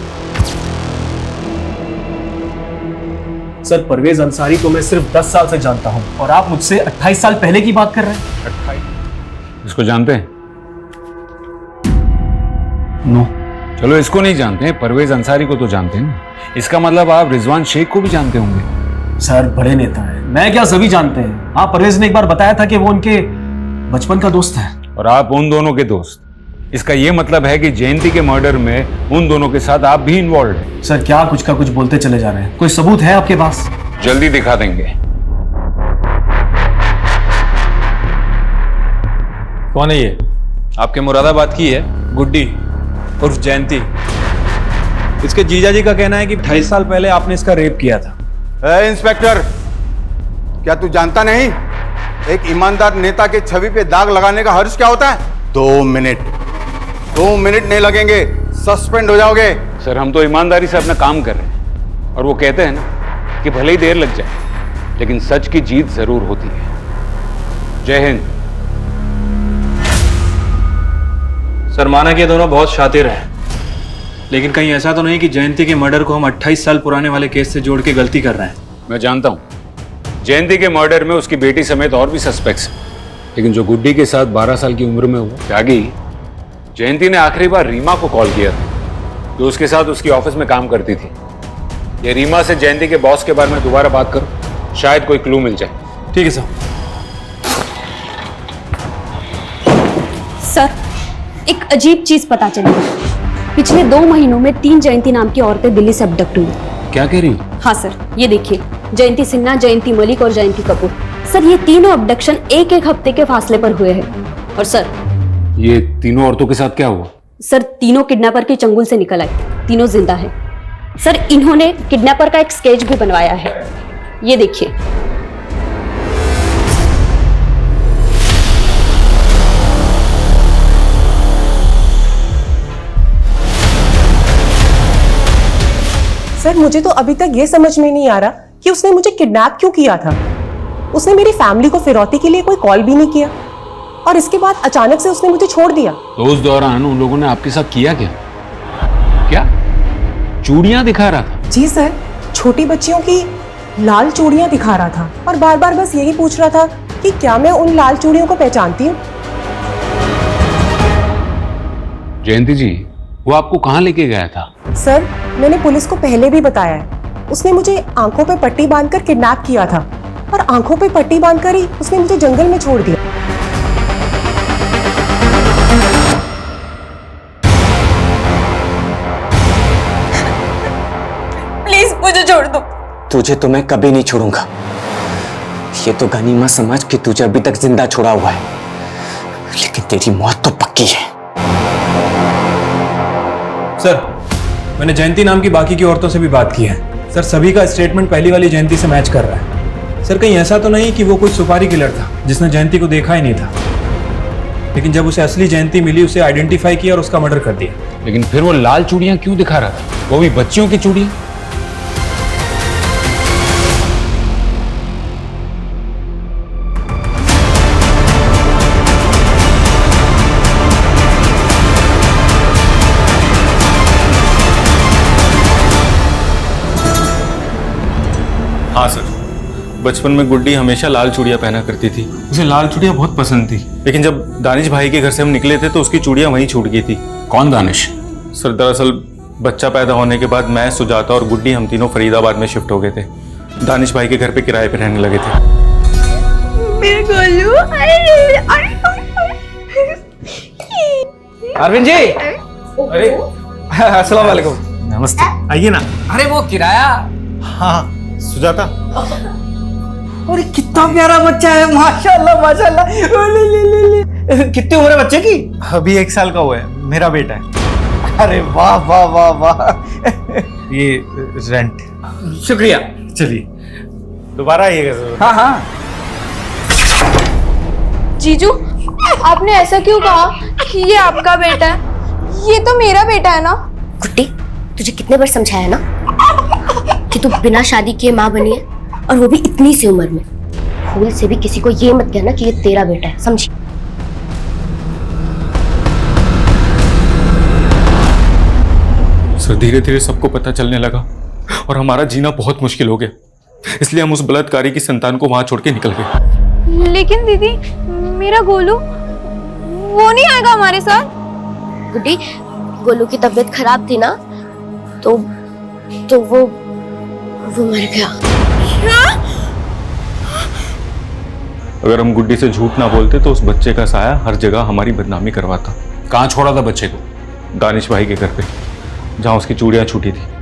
सर, परवेज अंसारी को मैं सिर्फ 10 साल से जानता हूं और आप मुझसे 28 साल पहले की बात कर रहे हैं। 28? इसको जानते हैं? नो। चलो इसको नहीं जानते हैं, परवेज अंसारी को तो जानते हैं ना। इसका मतलब आप रिजवान शेख को भी जानते होंगे। सर बड़े नेता है, मैं क्या सभी जानते हैं। हाँ, परवेज ने एक बार बताया था कि वो उनके बचपन का दोस्त है। और आप उन दोनों के दोस्त, इसका ये मतलब है कि जयंती के मर्डर में उन दोनों के साथ आप भी इन्वॉल्व हैं। सर क्या कुछ का कुछ बोलते चले जा रहे हैं, कोई सबूत है आपके पास? जल्दी दिखा देंगे। कौन है ये? आपके मुरादाबाद की है, गुड्डी उर्फ जयंती। इसके जीजा जी का कहना है कि 28 साल पहले आपने इसका रेप किया था। इंस्पेक्टर, क्या तू जानता नहीं एक ईमानदार नेता के छवि पे दाग लगाने का हर्ज क्या होता है? 2 मिनट नहीं लगेंगे, सस्पेंड हो जाओगे। सर हम तो ईमानदारी से अपना काम कर रहे हैं, और वो कहते हैं ना कि भले ही देर लग जाए लेकिन सच की जीत जरूर होती है। जय हिंद। सर माना कि ये दोनों बहुत शातिर हैं, लेकिन कहीं ऐसा तो नहीं कि जयंती के मर्डर को हम 28 साल पुराने वाले केस से जोड़ के गलती कर रहे हैं? मैं जानता हूं जयंती के मर्डर में उसकी बेटी समेत और भी सस्पेक्ट्स हैं, लेकिन जो गुड्डी के साथ 12 साल की उम्र में हुआ त्यागी, जयंती ने आखिरी बार रीमा को कॉल किया था, जो उसके साथ उसकी ऑफिस में काम करती थी। ये रीमा से जयंती के बॉस के बारे में दोबारा बात करो, शायद कोई क्लू मिल जाए। ठीक है सर। सर एक अजीब चीज पता चली। पिछले 2 महीनों में 3 जयंती नाम की औरतें दिल्ली से अबडक्ट हुई। क्या कह रही हो? हाँ सर, ये देखिए, जयंती सिन्हा, जयंती मलिक और जयंती कपूर। सर ये तीनों अबडक्शन एक हफ्ते के फासले पर हुए हैं। और सर ये तीनों औरतों के साथ क्या हुआ? सर तीनों किडनैपर के चंगुल से निकल आई, तीनों जिंदा हैं। सर इन्होंने किडनैपर का एक स्केच भी बनवाया है, ये देखिए। सर मुझे तो अभी तक ये समझ में नहीं आ रहा कि उसने मुझे किडनैप क्यों किया था। उसने मेरी फैमिली को फिरौती के लिए कोई कॉल भी नहीं किया, और इसके बाद अचानक से उसने मुझे छोड़ दिया। तो उस दौरान उन लोगों ने आपके साथ किया क्या? क्या चूड़ियां दिखा रहा था? जी सर, छोटी बच्चियों की लाल चूड़ियां दिखा रहा था, और बार बार बस यही पूछ रहा था कि क्या मैं उन लाल चूड़ियों को पहचानती हूँ। जयंती जी, वो आपको कहाँ लेके गया था? सर मैंने पुलिस को पहले भी बताया है, उसने मुझे आंखों पे पट्टी बांधकर किडनैप किया था, और आंखों पे पट्टी बांधकर ही उसने मुझे जंगल में छोड़ दिया। प्लीज मुझे छोड़ दो। तुझे तो मैं कभी नहीं छोड़ूंगा। ये तो गनीमत समझ कि तुझे अभी तक जिंदा छोड़ा हुआ है, लेकिन तेरी मौत तो पक्की है। सर मैंने जयंती नाम की बाकी की औरतों से भी बात की है। सर सभी का स्टेटमेंट पहली वाली जयंती से मैच कर रहा है। सर कहीं ऐसा तो नहीं कि वो कोई सुपारी किलर था जिसने जयंती को देखा ही नहीं था, लेकिन जब उसे असली जयंती मिली उसे आइडेंटिफाई किया और उसका मर्डर कर दिया। लेकिन फिर वो लाल चूड़ियां क्यों दिखा रहा था, वो भी बच्चियों की चूड़ियां? हाँ सर, बचपन में गुड्डी हमेशा लाल चूड़ियां पहना करती थी। उसे लाल चूड़ियां बहुत पसंद थी, लेकिन जब दानिश भाई के घर से हम निकले थे तो उसकी चूड़ियां वहीं छूट गई थी। कौन दानिश? सर दरअसल बच्चा पैदा होने के बाद मैं, सुजाता और गुड्डी हम तीनों फरीदाबाद में शिफ्ट हो गए थे। दानिश भाई के घर पे किराए पे रहने लगे थे। मेरे गोलू, अरविंद जी, अरे अस्सलाम वालेकुम। नमस्ते, आइए ना। अरे वो किराया। हाँ सुजाता। अरे कितना प्यारा बच्चा है, माशाल्लाह माशाल्लाह। कितनी उम्र है बच्चे की? अभी 1 साल का हुआ है, मेरा बेटा है। अरे वाह वाह वाह वाह। ये रेंट। शुक्रिया। चलिए दोबारा आइएगा जरूर। हाँ हाँ। जीजू आपने ऐसा क्यों कहा कि ये आपका बेटा है? ये तो मेरा बेटा है ना। गुड्डी तुझे कितने बार समझाया ना कि तू बिना शादी किए माँ बनी है, और वो भी इतनी सी उम्र में। भूल से भी किसी को ये मत कहना कि ये तेरा बेटा है, समझी? सर धीरे धीरे सबको पता चलने लगा और हमारा जीना बहुत मुश्किल हो गया, इसलिए हम उस बलात्कारी की संतान को वहां छोड़ के निकल गए। लेकिन दीदी मेरा गोलू वो नहीं आएगा हमारे साथ। गुड्डी गोलू की तबीयत खराब थी ना, तो वो मर गया। अगर हम गुड्डी से झूठ ना बोलते तो उस बच्चे का साया हर जगह हमारी बदनामी करवाता। कहाँ छोड़ा था बच्चे को? दानिश भाई के घर पे, जहां उसकी चूड़ियां छूटी थी।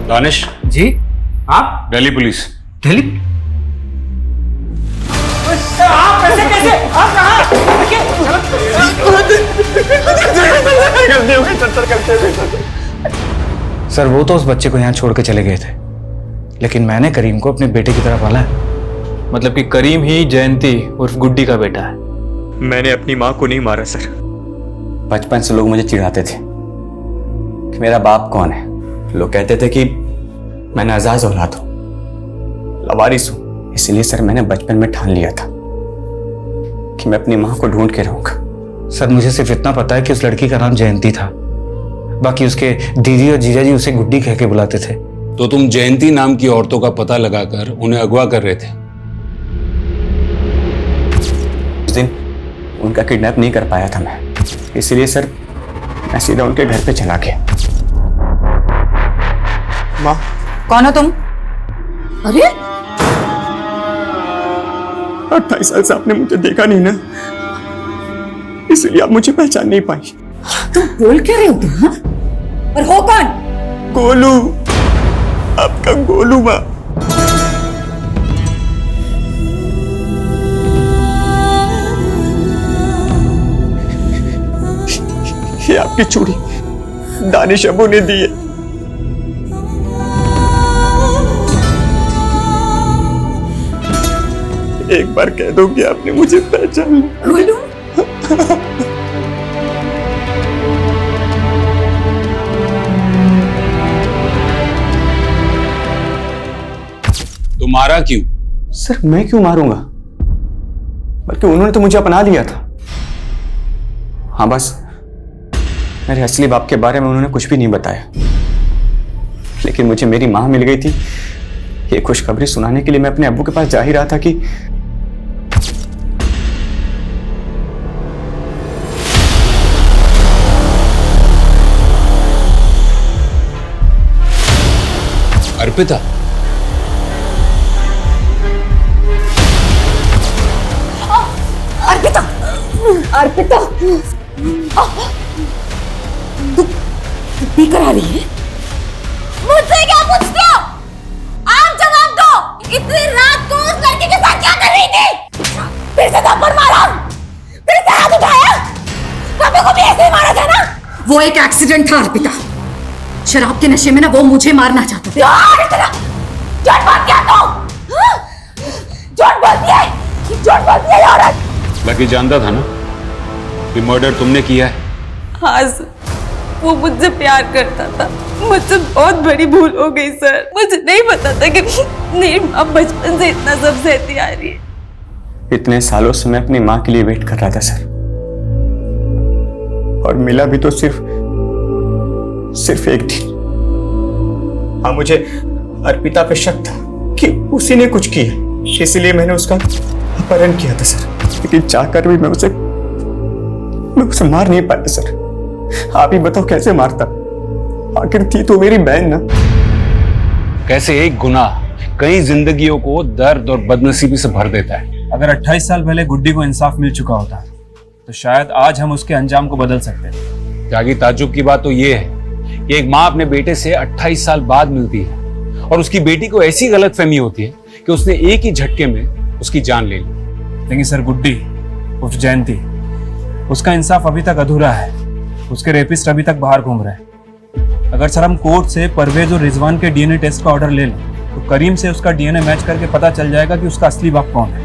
दानिश जी। आप? दिल्ली पुलिस। दिल्ली? आप कैसे आप कहाँ? सर वो तो उस बच्चे को यहाँ छोड़ के चले गए थे, लेकिन मैंने करीम को अपने बेटे की तरह पाला है। मतलब कि करीम ही जयंती उर्फ गुड्डी का बेटा है। मैंने अपनी माँ को नहीं मारा सर। बचपन से लोग मुझे चिढ़ाते थे कि मेरा बाप कौन है। लोग कहते थे कि मैं नाजाज औलाद हूं, लवारिस हूं। इसलिए सर मैंने बचपन में ठान लिया था कि मैं अपनी माँ को ढूंढ के रहूंगा। सर मुझे सिर्फ इतना पता है कि उस लड़की का नाम जयंती था, बाकी उसके दीदी और जीजा जी उसे गुड्डी कह के बुलाते थे। तो तुम जयंती नाम की औरतों का पता लगाकर उन्हें अगवा कर रहे थे? उस दिन उनका किडनैप नहीं कर पाया था मैं, इसलिए सर मैं सीधा उनके घर पे चला गया। माँ, कौन हो तुम? अरे 28 साल से आपने मुझे देखा नहीं ना, इसलिए आप मुझे पहचान नहीं पाई। तुम बोल क्या रहे हो तुम? हाँ? और हो कौन? गोलू, आपका गोलू माँ। ये आपकी चूड़ी दानिश अबू ने दी है। एक बार कह दो कि आपने मुझे पहचान लिया। गोलू? तो मारा क्यों? सर मैं क्यों मारूंगा, बल्कि उन्होंने तो मुझे अपना लिया था। हाँ बस मेरे असली बाप के बारे में उन्होंने कुछ भी नहीं बताया, लेकिन मुझे मेरी माँ मिल गई थी। ये खुशखबरी सुनाने के लिए मैं अपने अब्बू के पास जा ही रहा था कि अर्पिता। अर्पिता, अर्पिता, तू पी कर आ रही है? मुझसे क्या पूछते हो? आप जवाब दो। इतनी रात को उस लड़की के साथ क्या कर रही थी? फिर से थप्पड़ मारा, फिर से हाथ उठाया। पापा को भी ऐसे ही मारा था ना? वो एक एक्सीडेंट था अर्पिता। शराब के नशे में ना वो मुझे मारना चाहता था। झूठ बोलती है तू, झूठ बोलती है, झूठ बोलती है औरत। लकी जानता था ना कि मर्डर तुमने किया है? हाँ सर, वो मुझसे प्यार करता था। मुझसे बहुत बड़ी भूल हो गई सर। मुझे नहीं पता था कि मेरी माँ बचपन से इतना सब सहती आ रही है। इतने सालों से मैं अपनी माँ के लिए वेट कर रहा था सर, और मिला भी तो सिर्फ एक दिन। हाँ मुझे अर्पिता पे शक था कि उसी ने कुछ किया, इसलिए मैंने उसका अपहरण किया था सर। लेकिन चाहकर भी मैं उसे मार नहीं पाया सर। आप ही बताओ कैसे मारता? आखिर थी तो मेरी बहन ना। कैसे एक गुनाह कई जिंदगियों को दर्द और बदनसीबी से भर देता है। अगर 28 साल पहले गुड्डी को इंसाफ मिल चुका होता तो शायद आज हम उसके अंजाम को बदल सकते थे। त्यागी, ताज्जुब की बात तो ये है कि एक माँ अपने बेटे से 28 साल बाद मिलती है और उसकी बेटी को ऐसी गलतफहमी होती है कि उसने एक ही झटके में उसकी जान ले ली। लेकिन सर गुड्डी उर्फ जयंती, उसका इंसाफ अभी तक अधूरा है। उसके रेपिस्ट अभी तक बाहर घूम रहे हैं। अगर सर हम कोर्ट से परवेज और रिजवान के डीएनए टेस्ट का ऑर्डर ले लें तो करीम से उसका डीएनए मैच करके पता चल जाएगा कि उसका असली बाप कौन है।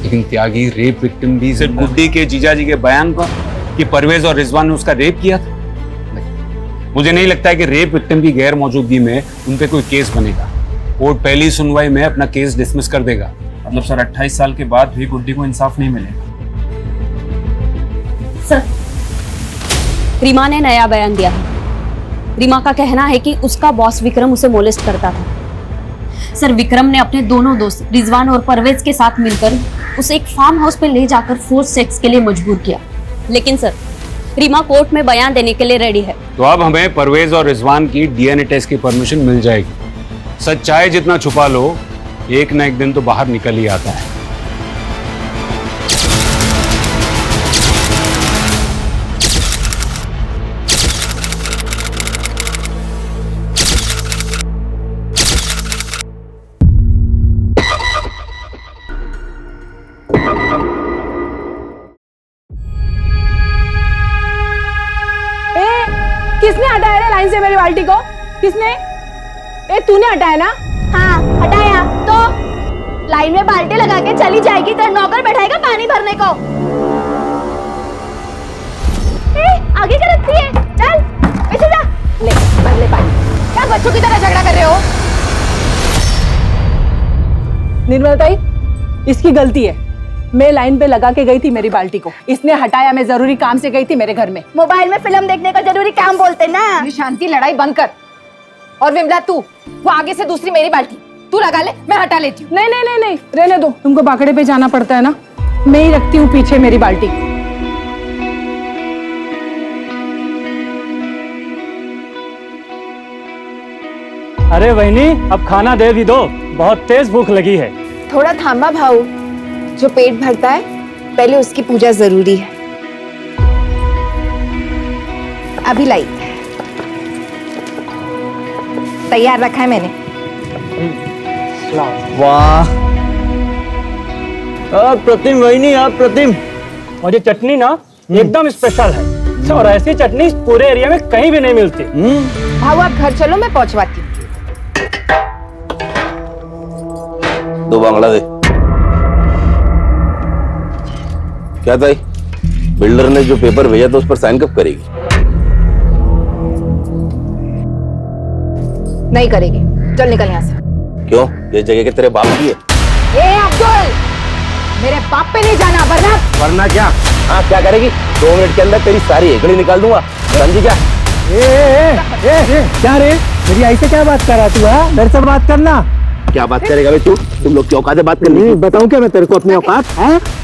लेकिन त्यागी, रेप विक्टिम भी सिर्फ गुड्डी के जीजा जी के बयान पर कि परवेज और रिजवान ने उसका रेप किया था? मुझे नहीं लगता है कि रेप विक्टिम की गैर मौजूदगी में उन पे कोई केस बनेगा। कोर्ट पहली सुनवाई में अपना केस डिसमिस कर देगा। मतलब सर 28 साल के बाद भी गुड्डी को इंसाफ नहीं मिलेगा। सर, रीमा ने नया बयान दिया है। रीमा का कहना है कि उसका बॉस विक्रम उसे मोलेस्ट करता था सर विक्रम ने अपने दोनों दोस्त रिजवान और परवेज के साथ मिलकर उसे एक फार्म हाउस पे ले जाकर फोर्स सेक्स के लिए मजबूर किया। लेकिन सर रीमा कोर्ट में बयान देने के लिए रेडी है। तो अब हमें परवेज और रिजवान की डीएनए टेस्ट की परमिशन मिल जाएगी। सच चाहे जितना छुपा लो, एक ना एक दिन तो बाहर निकल ही आता है। किसने हटाया रे लाइन से मेरी बाल्टी को? किसने? तूने हटाया ना? हाँ हटाया। तो लाइन में बाल्टी लगा के चली जाएगी, तेरा नौकर बैठाएगा पानी भरने को। आगे क्या रखती है? चल पीछे जा, ले भर ले पानी। क्या बच्चों की तरह झगड़ा कर रहे हो? निर्मला ताई, इसकी गलती है। मैं लाइन पे लगा के गई थी मेरी बाल्टी को, इसने हटाया। मैं जरूरी काम से गई थी मेरे घर में। मोबाइल में फिल्म देखने का जरूरी काम बोलते ना। शांति, लड़ाई बंद कर। और विमला तू, वो आगे से दूसरी मेरी बाल्टी तू लगा ले, मैं हटा लेती हूँ। नहीं नहीं नहीं नहीं, रहने दो। तुमको बाकड़े पे जाना पड़ता है ना, मैं ही रखती हूँ पीछे मेरी बाल्टी। अरे बहनी, अब खाना दे भी दो, बहुत तेज भूख लगी है। थोड़ा थामा भाऊ, जो पेट भरता है पहले उसकी पूजा जरूरी है। अभी लाई, तैयार रखा है मैंने। वाह प्रतिम बहनी, आप प्रतिम। और ये चटनी ना एकदम स्पेशल है, और ऐसी चटनी पूरे एरिया में कहीं भी नहीं मिलती। भाऊ आप घर चलो, मैं पहुंचवाती हूँ। दो बांग्ला दे। क्या था? बिल्डर ने जो पेपर भेजा था उस पर साइन कब करेगी? नहीं करेगी, चल निकल यहाँ से। क्यों? ये जगह के तेरे बाप की है। ए अब्दुल, मेरे बाप पे नहीं जाना, वरना वरना क्या? हाँ क्या करेगी? 2 मिनट के अंदर तेरी सारी एकड़ी निकाल दूंगा। समझी क्या? क्या रे, मेरी आई से क्या बात कर रहा तू? मेरे से बात करना। क्या बात करेगा भाई तू? तुम लोग की औकात है बात करने की? बताऊं क्या मैं तेरे को अपनी औकात?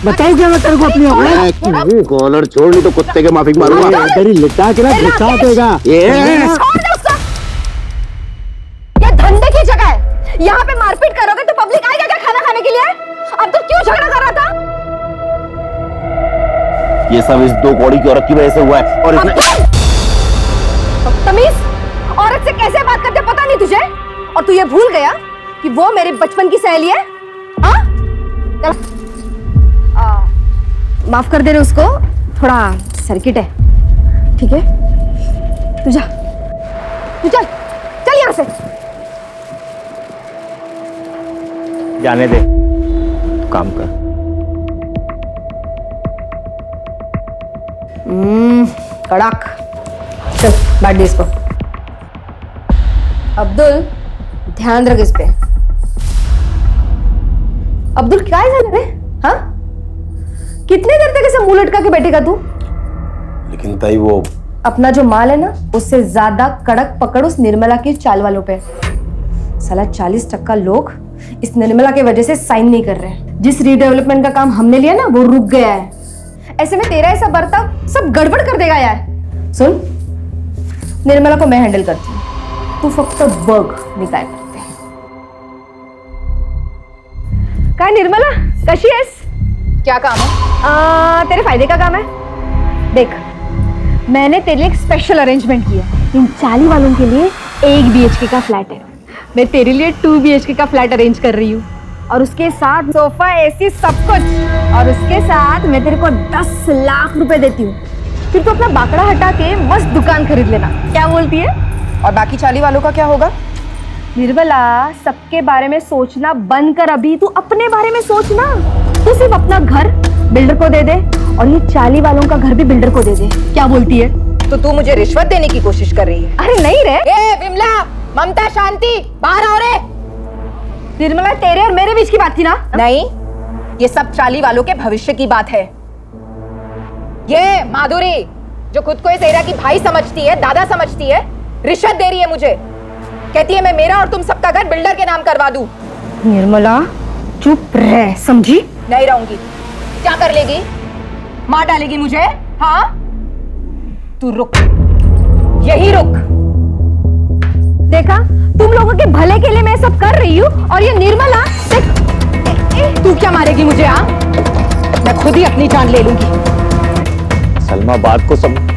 बताऊं क्या मैं तेरे को अपनी औकात? कॉलर छोड़, नहीं तो कुत्ते के माफिक मारूंगा। तेरी लिटा के ना घुसा देगा। ये धंधे की जगह है, यहाँ पे मारपीट करोगे तो पब्लिक आएगा क्या खाना खाने के लिए? अब तो क्यों झगड़ा कर रहा था? ये सब इस 2 कौड़ी की औरत की वजह से हुआ है। और तमीज, औरत से कैसे बात करते पता नहीं तुझे? और तू ये भूल गया कि वो मेरे बचपन की सहेली है? चल, माफ कर दे रहे उसको, थोड़ा सर्किट है। ठीक है, तू जा, तू चल चल यहाँ से। जाने दे, काम कर। कड़क, चल बैठ दे इसको। अब्दुल ध्यान रख इस पे। अब्दुल क्या है रे? हाँ, कितने देर तक ऐसे मुंह लटका के बैठेगा तू? लेकिन ताई वो अपना जो माल है ना, उससे ज्यादा कड़क पकड़ उस निर्मला की चाल वालों पे। साला 40% लोग इस निर्मला के वजह से साइन नहीं कर रहे हैं। जिस रीडेवलपमेंट का काम हमने लिया ना, वो रुक गया है। ऐसे में तेरा ऐसा बर्ताव सब गड़बड़ कर देगा यार। सुन, निर्मला को मैं हैंडल करती हूँ, तू फक्त बघ मी काय करते। काय निर्मला, कशी आहेस? क्या काम है? तेरे फायदे का काम है। देख, मैंने तेरे लिए एक स्पेशल अरेंजमेंट किया। इन 40 वालों के लिए 1 BHK का फ्लैट है। मैं तेरे लिए 2 BHK का फ्लैट अरेंज कर रही हूँ, और उसके साथ सोफा, AC सब कुछ। और उसके साथ मैं तेरे को 10 लाख रुपए देती हूँ। फिर तो अपना बाकड़ा हटा के मस्त दुकान खरीद लेना। क्या बोलती है? और बाकी 40 वालों का क्या होगा? निर्मला, सबके बारे में सोचना बंद कर, अभी तू अपने बारे में सोचना। तू सिर्फ अपना घर बिल्डर को दे दे, और ये 40 वालों का घर भी बिल्डर को दे दे। क्या बोलती है? तो तू मुझे रिश्वत देने की कोशिश कर रही है? अरे नहीं रे। ए विमला, ममता, शांति, बाहर आओ रे। निर्मला, तेरे और मेरे बीच की बात थी ना? नहीं, ये सब 40 वालों के भविष्य की बात है। ये माधुरी, जो खुद को इस एरिया की भाई समझती है, दादा समझती है, रिश्वत दे रही है मुझे। कहती है मैं मेरा और तुम सबका घर बिल्डर के नाम करवा दूं। निर्मला चुप रह, समझी? नहीं रहूंगी। क्या कर लेगी? मार डालेगी मुझे? हाँ, तू रुक, यही रुक। देखा, तुम लोगों के भले के लिए मैं सब कर रही हूँ और ये निर्मला तू क्या मारेगी मुझे? हाँ, मैं खुद ही अपनी जान ले लूंगी। सलमा बात को समझ।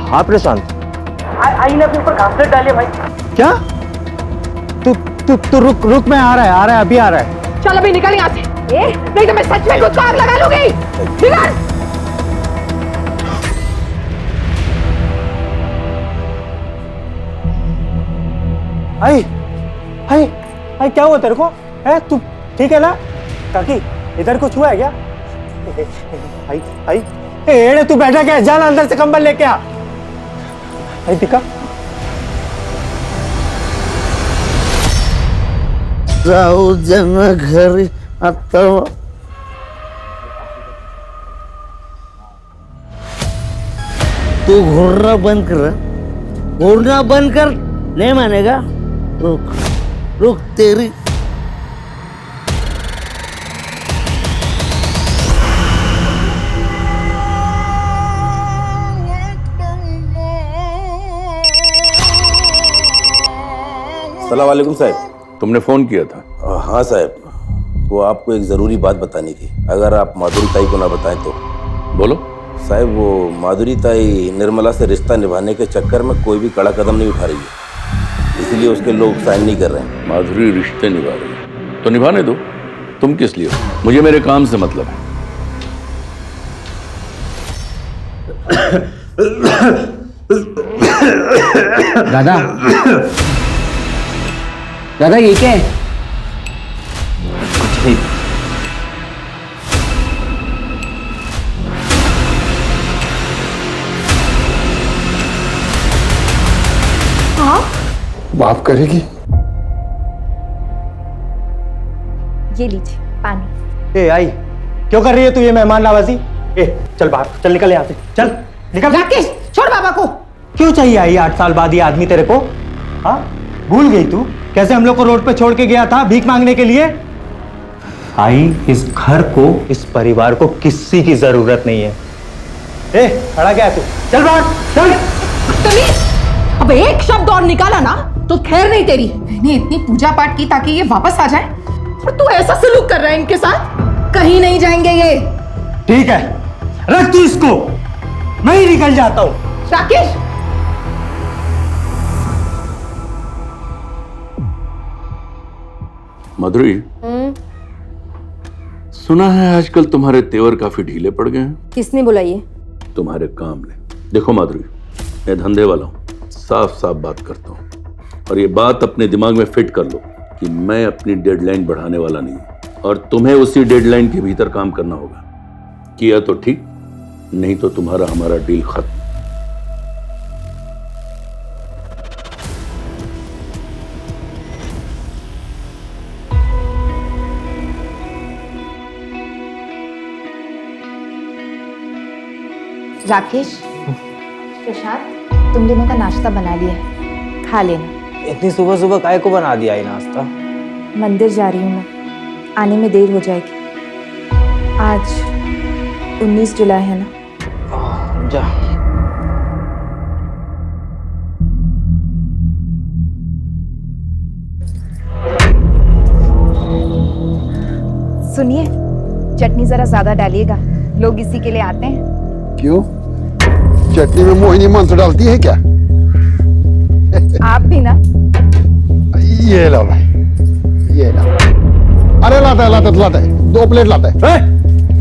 हाँ प्रशांत, आई ने अपने ऊपर घासलेट डाली भाई। क्या? तू रुक, मैं आ रहा है, अभी आ रहा है। चल अभी निकल यहाँ से, नहीं तो मैं सच में खुद को आग लगा लूंगी। निकल। आई क्या हुआ तेरे को? है तू ठीक है ना? काकी इधर कुछ हुआ है क्या? आई एड़े तू बैठा क्या? जाना अंदर से कंबल लेके आ। आई दिखा जाऊ जना घरी आता। तू घूरना बंद कर, नहीं मानेगा? रुक तेरी। अस्सलाम वालेकुम साहब, तुमने फोन किया था? हाँ साहब, वो आपको एक जरूरी बात बतानी थी, अगर आप माधुरी ताई को ना बताएं तो। बोलो साहब। वो माधुरी ताई निर्मला से रिश्ता निभाने के चक्कर में कोई भी कड़ा कदम नहीं उठा रही है, इसीलिए उसके लोग साइन नहीं कर रहे हैं। माधुरी रिश्ते निभा रही है तो निभाने दो, तुम किस लिए? मुझे मेरे काम से मतलब है। दादा ये क्या है? कुछ नहीं। माफ करेगी? ये लीजिए पानी। ए आई, क्यों कर रही है तू ये मेहमान नवाजी? ए चल बाहर, चल निकल यहाँ से, चल निकल। राकेश छोड़ बाबा को। क्यों चाहिए आई 8 साल बाद ये आदमी तेरे को? हाँ, भूल गई तू कैसे हम लोग को रोड पे छोड़ के गया था भीख मांगने के लिए? आई, इस घर को, इस परिवार को किसी की जरूरत नहीं है। ए खड़ा क्या है तू? चल बाहर, चल। अब एक शब्द और निकाला ना तो खैर नहीं तेरी। मैंने इतनी पूजा पाठ की ताकि ये वापस आ जाए और तू ऐसा सलूक कर रहा है इनके साथ। कहीं नहीं जाएंगे ये। ठीक है, रख तू इसको, मैं ही निकल जाता हूं। राकेश, माधुरी, सुना है आजकल तुम्हारे तेवर काफी ढीले पड़ गए हैं। किसने बोला ये? तुम्हारे काम ने। देखो माधुरी, मैं धंधे वाला हूं, साफ साफ बात करता हूं, और ये बात अपने दिमाग में फिट कर लो कि मैं अपनी डेडलाइन बढ़ाने वाला नहीं हूं, और तुम्हें उसी डेडलाइन के भीतर काम करना होगा। किया तो ठीक, नहीं तो तुम्हारा हमारा डील खत्म। राकेश, प्रशांत, तुम दोनों का नाश्ता बना लिया है, खा लेना। इतनी सुबह सुबह काय को बना दिया ये नाश्ता? मंदिर जा रही हूँ मैं, आने में देर हो जाएगी। आज 19 जुलाई है ना? जा। सुनिए, चटनी जरा ज्यादा डालिएगा, लोग इसी के लिए आते हैं। क्यों? चटनी में मोहिनी मंत्र डालती है क्या? आप भी ना। ये लो भाई, ये लो। अरे लाता है 2 प्लेट लाता है।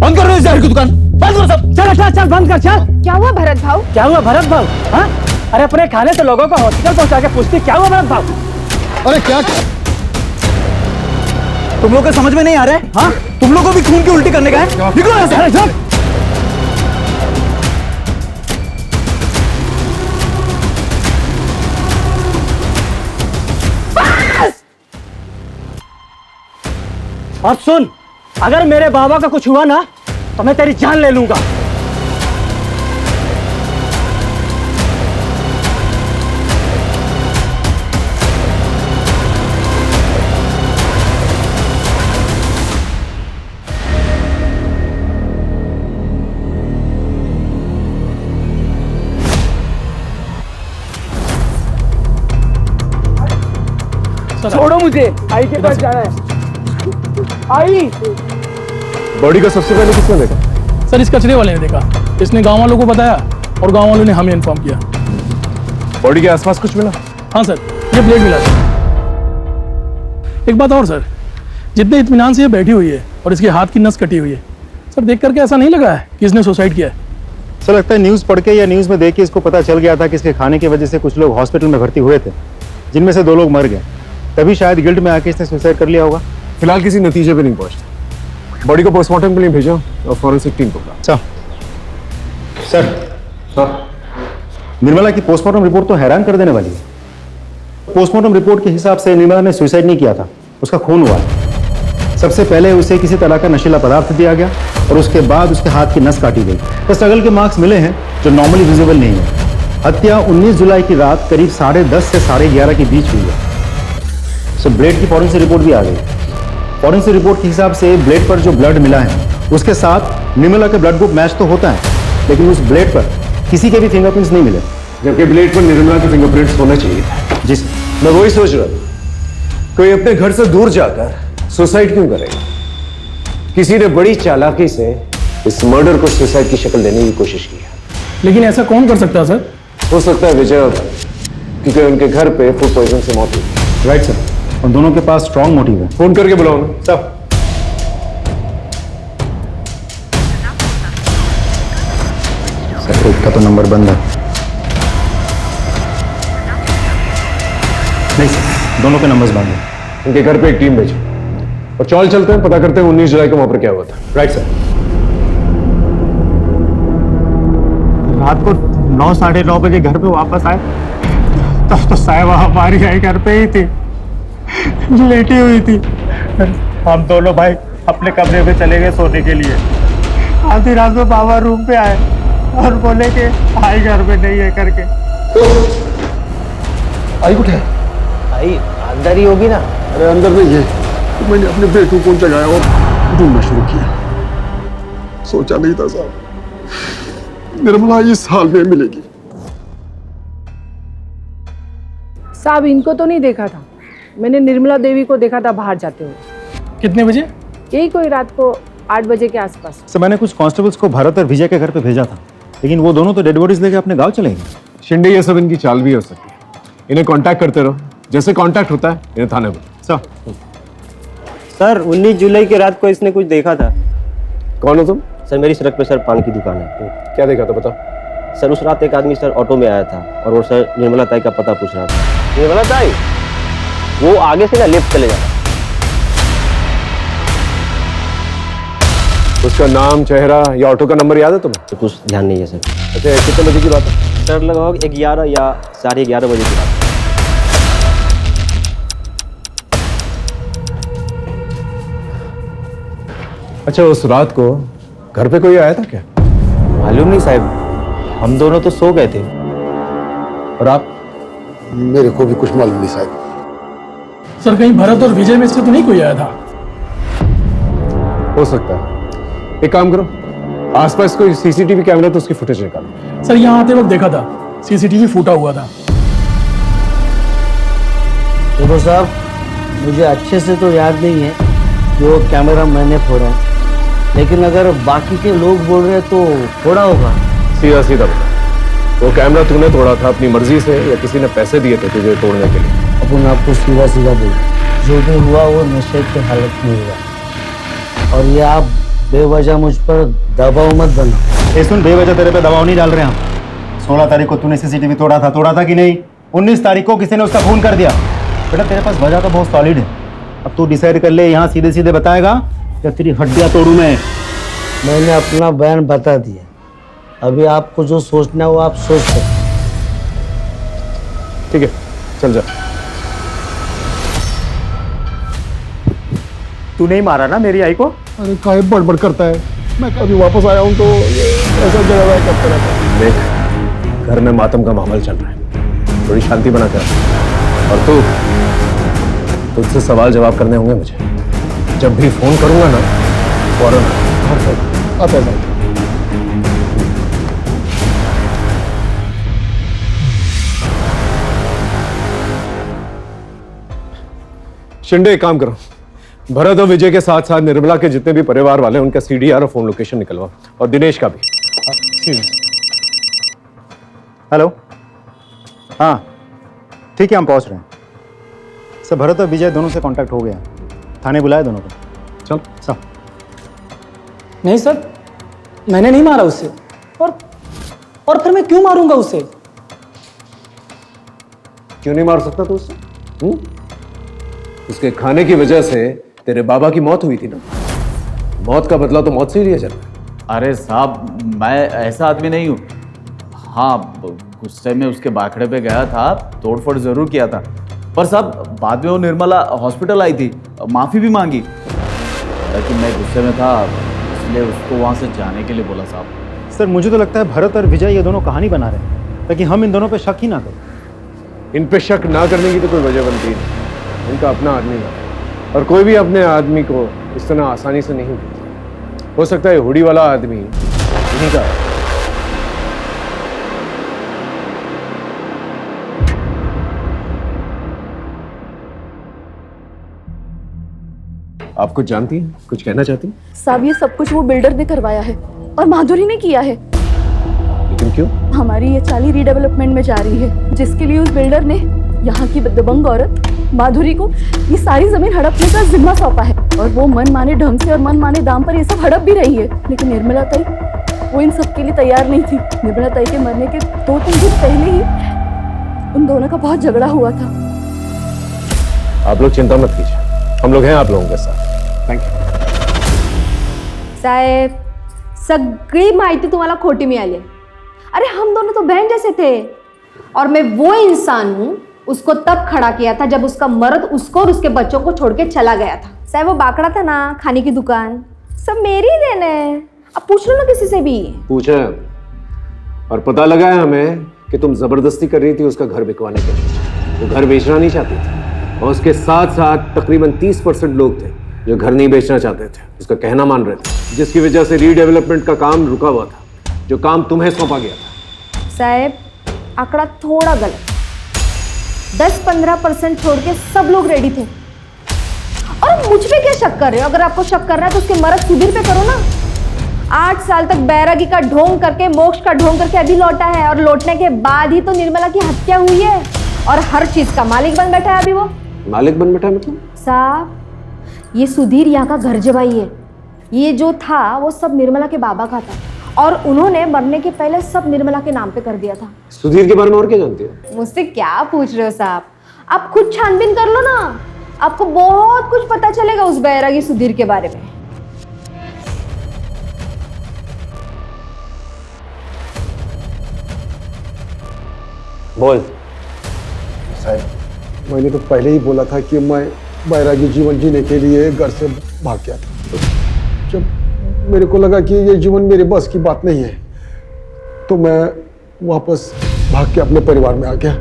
बंद करो इस जहर की दुकान, बंद करो सब। चल बंद कर, चल। क्या हुआ भरत भाऊ? क्या हुआ भरत भाऊ? हाँ, अरे अपने खाने से लोगों को हॉस्पिटल पहुंचा के पूछती क्या हुआ भरत भाऊ? अरे क्या तुम लोग को समझ में नहीं आ रहा है? हाँ, तुम लोग को भी खून की उल्टी करने का है? निकलो यहाँ से, चल। और सुन, अगर मेरे बाबा का कुछ हुआ ना तो मैं तेरी जान ले लूंगा। मुझे आई के पास जाना है। आई बॉडी का सबसे पहले किसने देखा? सर इस कचरे वाले ने देखा, इसने गांव वालों को बताया और गांव वालों ने हमें इन्फॉर्म किया। बॉडी के आसपास कुछ मिला? हाँ सर, ये ब्लेड मिला सर। एक बात और सर, जितने इत्मीनान से ये बैठी हुई है और इसके हाथ की नस कटी हुई है, सर देख करके ऐसा नहीं लगा है कि इसने सुसाइड किया है। सर लगता है न्यूज़ पढ़ के या न्यूज़ में देख के इसको पता चल गया था कि इसके खाने की वजह से कुछ लोग हॉस्पिटल में भर्ती हुए थे, जिनमें से 2 लोग मर गए। तभी शायद गिल्ट में आके इसने सुसाइड कर लिया होगा। फिलहाल किसी नतीजे पे नहीं पहुंचते। बॉडी को पोस्टमार्टम के लिए भेजा और फॉरेंसिक टीम को कहा। सर निर्मला की पोस्टमार्टम रिपोर्ट तो हैरान कर देने वाली है। पोस्टमार्टम रिपोर्ट के हिसाब से निर्मला ने सुसाइड नहीं किया था, उसका खून हुआ है। सबसे पहले उसे किसी तरह का नशीला पदार्थ दिया गया और उसके बाद उसके हाथ की नस काटी गई। तो स्ट्रगल के मार्क्स मिले हैं जो नॉर्मली विजिबल नहीं है। हत्या 19 जुलाई की रात करीब 10:30 से 11:30 के बीच हुई है। सो ब्लेड की फॉरेंसिक रिपोर्ट भी आ गई। फॉरेंसिक रिपोर्ट के हिसाब से ब्लेड पर जो ब्लड मिला है उसके साथ निर्मला के ब्लड ग्रुप मैच तो होता है, लेकिन उस ब्लेड पर किसी के भी फिंगरप्रिंट्स नहीं मिले, जबकि ब्लेड पर निर्मला के फिंगरप्रिंट्स होने चाहिए थे। जी मैं वही सोच रहा था, कोई अपने घर से दूर जाकर सुसाइड क्यों करेगा? किसी ने बड़ी चालाकी से इस मर्डर को सुसाइड की शक्ल देने की कोशिश की है। लेकिन ऐसा कौन कर सकता है सर? हो सकता है विजय होगा, क्योंकि उनके घर पे फूड पॉइजन से मौत हुई। राइट सर, और दोनों के पास स्ट्रॉन्ग मोटिव है। फोन करके बुलाओ ना। सब सर एक का तो नंबर बंद है। नहीं सर, दोनों के नंबर्स बंद है। उनके घर पे एक टीम भेजी और चौल चलते हैं, पता करते हैं 19 जुलाई को वहां पर क्या हुआ था। Right sir. रात को 9 साढ़े 9 बजे घर पे वापस आए तब तो साहिबा हमारी आई घर पे ही थी, लेटी हुई थी। हम दोनों भाई अपने कमरे में चले गए सोने के लिए। आधी रात में बाबा रूम पे आए और बोले कि आई घर पे नहीं है करके। आई कुछ है? आई अंदर ही होगी ना। अरे अंदर नहीं है, तो मैंने अपने बेटू को जगाया और ढूंढना शुरू किया। सोचा नहीं था साहब निर्मला इस हाल में मिलेगी। साहब इनको तो नहीं देखा था, मैंने निर्मला देवी को देखा था बाहर जाते हुए। कितने बजे? यही कोई रात को 8 बजे के आसपास। सर मैंने कुछ कांस्टेबल्स को भरत और विजय के घर पे भेजा था, लेकिन वो दोनों तो डेड बॉडीज लेके अपने गांव चले गए। शिंदे ये सब इनकी चाल भी हो सकती है। इन्हें कांटेक्ट करते रहो, जैसे कांटेक्ट होता है इन्हें थाने में। सर 19 जुलाई की रात को इसने कुछ देखा था। कौन हो तुम? सर मेरी सड़क पे सर पान की दुकान है। क्या देखा था बता? सर उस रात एक आदमी सर ऑटो में आया था और वो सर निर्मला ताई का पता पूछ रहा था। निर्मला ताई वो आगे से ना लेफ्ट चले जाता। उसका नाम, चेहरा या ऑटो का नंबर याद है तुम्हें? तो कुछ ध्यान नहीं है सर। अच्छा कितने बजे की बात है? सर लगभग 11 या 11:30 बजे की बात है। अच्छा उस रात को घर पे कोई आया था क्या? मालूम नहीं साहब, हम दोनों तो सो गए थे। और आप? मेरे को भी कुछ मालूम नहीं साहब। सर कहीं भरत और विजय में से तो नहीं कोई आया था? हो सकता है। एक काम करो, आसपास कोई सीसीटीवी कैमरा तो उसकी फुटेज निकालो। सर यहाँ आते वक्त देखा था, सीसीटीवी फूटा हुआ था। देखो साहब, मुझे अच्छे से तो याद नहीं है जो कैमरा मैंने फोड़ा है, लेकिन अगर बाकी के लोग बोल रहे तो फोड़ा होगा। सीधा सीधा बता, वो कैमरा तूने तोड़ा था अपनी मर्जी से या किसी ने पैसे दिए थे तुझे तोड़ने के लिए? अपन आपको सीधा सीधा बोल, जो भी हुआ वो नशे की हालत में हुआ, और ये आप बेवजह मुझ पर दबाव मत बना। सुन, बेवजह तेरे पे दबाव नहीं डाल रहे हम। 16 तारीख को तूने सीसीटीवी तोड़ा था कि नहीं? 19 तारीख को किसी ने उसका खून कर दिया। बेटा तेरे पास वजह तो बहुत सॉलिड है, अब तू डिसाइड कर ले, यहाँ सीधे सीधे बताएगा या तेरी हड्डियां तोड़ू मैं? मैंने अपना बयान बता दिया, अभी आपको जो सोचना है वो आप सोच सकते। ठीक है चल जा। तू नहीं मारा ना मेरी आई को? अरे काहे बड़बड़ करता है, मैं कभी वापस आया हूँ तो ऐसा जगह करते रहता है। देख घर में मातम का माहौल चल रहा है, थोड़ी शांति बना कर। और तू तुझसे सवाल जवाब करने होंगे मुझे। जब भी फोन करूंगा ना फौरन आता है। शिंदे एक काम करो, भरत और विजय के साथ साथ निर्मला के जितने भी परिवार वाले हैं उनका सीडीआर और फोन लोकेशन निकलवाओ, और दिनेश का भी। हेलो, हाँ ठीक है, हम पहुंच रहे हैं सर। भरत और विजय दोनों से कांटेक्ट हो गया, थाने बुलाया दोनों को। चल सब। नहीं सर, मैंने नहीं मारा उससे, और फिर मैं क्यों मारूंगा उसे? क्यों नहीं मार सकता तू उससे? उसके खाने की वजह से तेरे बाबा की मौत हुई थी ना, मौत का बदला तो मौत से ही लिया जाता है। अरे साहब, मैं ऐसा आदमी नहीं हूँ। हाँ, कुछ टाइम में उसके बाखड़े पे गया था, तोड़फोड़ जरूर किया था, पर साहब बाद में वो निर्मला हॉस्पिटल आई थी, माफ़ी भी मांगी, लेकिन मैं गुस्से में था इसलिए उसको वहाँ से जाने के लिए बोला साहब। सर मुझे तो लगता है भरत और विजय ये दोनों कहानी बना रहे हैं ताकि हम इन दोनों पे शक ही ना करें। इन पे शक ना करने की तो कोई वजह बनती नहीं, इनका अपना आदमी ना, और कोई भी अपने आदमी को इस तरह आसानी से नहीं देता। हो सकता है हुडी वाला आदमी इन्हीं का है। आप कुछ जानती हैं, कुछ कहना चाहती हैं? साहब ये सब कुछ वो बिल्डर ने करवाया है और माधुरी ने किया है। लेकिन क्यों? हमारी ये चाली रीडेवलपमेंट में जा रही है, जिसके लिए उस बिल्डर ने यहाँ की दबंग औरत माधुरी को ये सारी जमीन हड़पने का जिम्मा सौंपा है, और वो मन माने ढंग से और मन माने दाम पर ये सब हड़प भी रही है। लेकिन निर्मला ताई वो इन सब के लिए तैयार नहीं थी। निर्मला ताई के मरने के 2-3 दिन पहले ही उन दोनों का बहुत झगड़ा हुआ था। आप लोग चिंता मत कीजिए, हम लोग हैं आप लोगों के साथ। थैंक यू साहेब, सगळी माहिती तुम्हाला खोटी मिळाली आहे। अरे हम दोनों तो बहन जैसे थे, और मैं वो इंसान हूँ उसको तब खड़ा किया था जब उसका मर्द उसको और उसके बच्चों को छोड़ के चला गया था। साहब वो बाकड़ा था ना, खाने की दुकान, सब मेरी देन है। अब पूछ लो ना किसी से भी। पूछा और पता लगा है हमें कि तुम जबरदस्ती कर रही थी उसका घर बिकवाने के लिए। वो घर बेचना नहीं चाहती थी, और उसके साथ साथ तकरीबन 30% लोग थे जो घर नहीं बेचना चाहते थे, उसका कहना मान रहे थे, जिसकी वजह से रीडेवलपमेंट का काम रुका हुआ था, जो काम तुम्हें सौंपा गया था। साहब आंकड़ा थोड़ा गलत, 10-15% छोड़ के सब लोग रेडी थे। और मुझ पे क्या शक कर रहे हो? अगर आपको शक करना है तो उसके मर्द सुधीर पे करो ना। 8 साल तक बैरागी का ढोंग करके, मोक्ष का ढोंग करके अभी लौटा है, और लौटने के बाद ही तो निर्मला की हत्या हुई है, और हर चीज का मालिक बन बैठा है अभी वो। मालिक बन बैठा मतलब? साहब ये सुधीर यहाँ का घर जवाई है। ये जो था वो सब निर्मला के बाबा का था, और उन्होंने मरने के पहले सब निर्मला के नाम पे कर दिया था। सुधीर के बारे में और क्या जानती हो? मुझसे क्या पूछ रहे हो साहब? आप खुद छानबीन कर लो ना, आपको बहुत कुछ पता चलेगा उस बैरागी सुधीर के बारे में। बोल। साहब मैंने तो पहले ही बोला था कि मैं बैरागी जीवन जीने के लिए घर से भाग गया था। जब मेरे को लगा कि ये जीवन मेरे बस की बात नहीं है, तो मैं वापस भाग के अपने परिवार में आ गया।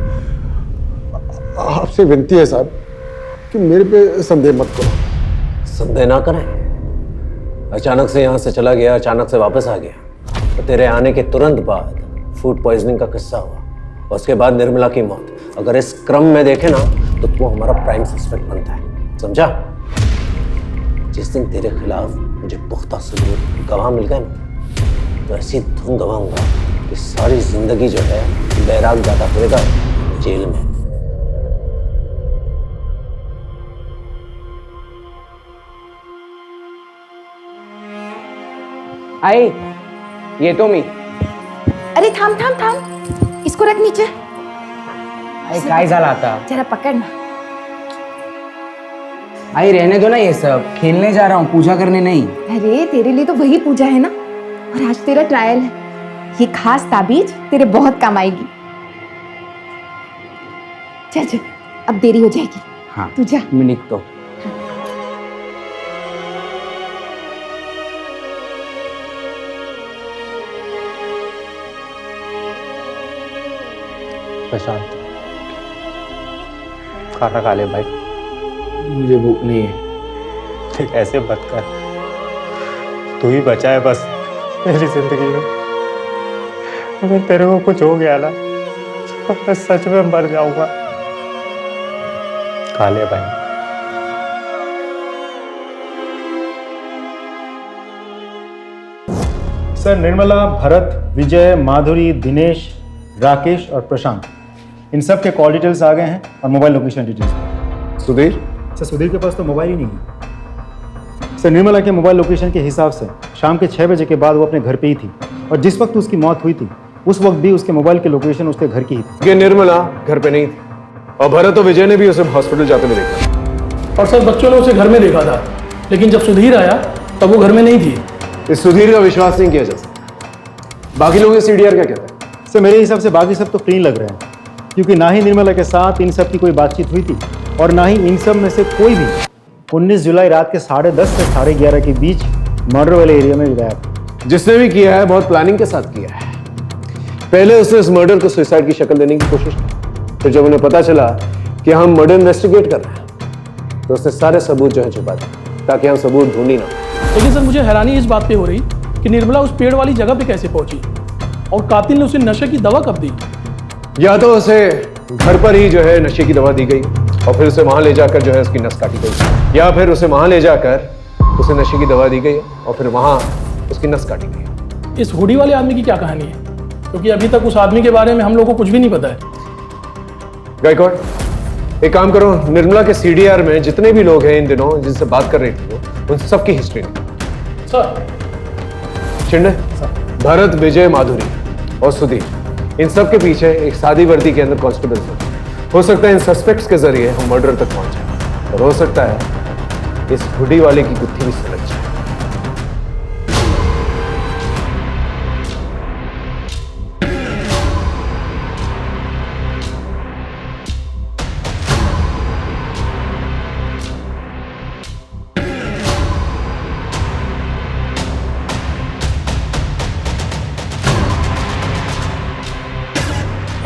आपसे विनती है साहब कि मेरे पे संदेह मत करो। संदेह ना करें, अचानक से यहाँ से चला गया, अचानक से वापस आ गया, तो तेरे आने के तुरंत बाद फूड पॉइजनिंग का किस्सा हुआ, और उसके बाद निर्मला की मौत। अगर इस क्रम में देखे ना तो वो हमारा प्राइम सस्पेक्ट बनता है, समझा? जिस दिन तेरे खिलाफ मुझे पुख्ता सबूत गवाह मिल गए ना, तो ऐसी धुन गवाऊंगा कि सारी जिंदगी जो है बैराग जाता फिरेगा जेल में। आई, ये तो मी। अरे थांब थांब थांब, इसको रख नीचे। आई काय झालं आता? जरा पकड़ ना। आई रहने दो ना ये सब, खेलने जा रहा हूँ, पूजा करने नहीं। अरे तेरे लिए तो वही पूजा है ना, और आज तेरा ट्रायल है। ये खास ताबीज तेरे बहुत काम आएगी। चल चल, अब देरी हो जाएगी। हाँ तू जा। मैं निकतो। प्रशांत खाना खा ले भाई। मुझे भूख नहीं है। ठीक ऐसे मत कर, तू ही बचा है बस मेरी जिंदगी में। अगर तेरे को कुछ हो गया ना तो मैं सच में मर जाऊंगा। खा ले भाई। सर निर्मला, भरत, विजय, माधुरी, दिनेश, राकेश और प्रशांत, इन सब के कॉल डिटेल्स आ गए हैं और mobile location details. Sudhir? Sir Sudhir के पास तो मोबाइल ही नहीं है। सर निर्मला के मोबाइल लोकेशन के हिसाब से शाम के 6 बजे के बाद वो अपने घर पे ही थी और जिस वक्त उसकी मौत हुई थी उस वक्त भी उसके मोबाइल की लोकेशन उसके घर की ही थी। ये निर्मला घर पे नहीं थी और भरत और विजय ने भी उसे हॉस्पिटल जाते हुए देखा। और सर बच्चों ने उसे घर में देखा था, लेकिन जब सुधीर आया तब वो घर में नहीं थी। इस सुधीर का विश्वास नहीं किया जा सकता। बाकी लोग सीडीआर क्या कहते हैं? सर मेरे हिसाब से बाकी सब तो फ्री लग रहे हैं, क्योंकि ना ही निर्मला के साथ इन सब की कोई बातचीत हुई थी और ना ही इन सब में से कोई भी 19 जुलाई रात के 10:30 से 11:30 के बीच मर्डर वाले एरिया में गायब। जिसने भी किया है बहुत प्लानिंग के साथ किया है। पहले उसने इस मर्डर को सुसाइड की शक्ल देने की कोशिश की, फिर जब उन्हें पता चला कि हम मर्डर इन्वेस्टिगेट कर रहे हैं तो उसने सारे सबूत जो है छुपा दिए ताकि हम सबूत ढूंढ ही ना। लेकिन सर मुझे हैरानी इस बात पे हो रही कि निर्मला उस पेड़ वाली जगह पे कैसे पहुंची और कातिल ने उसे नशे की दवा कब दी? या तो उसे घर पर ही जो है नशे की दवा दी गई और फिर उसे वहां ले जाकर जो है उसकी नस काटी गई, या फिर उसे वहां ले जाकर उसे नशे की दवा दी गई और फिर वहां उसकी नस काटी गई। इस हुडी वाले आदमी की क्या कहानी है? क्योंकि अभी तक उस आदमी के बारे में हम लोगों को कुछ भी नहीं पता है। गायकवाड़, एक काम करो, निर्मला के सीडीआर में जितने भी लोग हैं इन दिनों जिनसे बात कर रही थी वो, उन सबकी हिस्ट्री निकालो। सर। शिंदे, भरत, विजय, माधुरी और सुधीर, इन सब के पीछे एक सादी वर्दी के अंदर कांस्टेबल हो सकता है इन सस्पेक्ट्स के जरिए हम मर्डर तक पहुंच जाए और हो सकता है इस हुडी वाले की गुत्थी भी सुलझ जाए।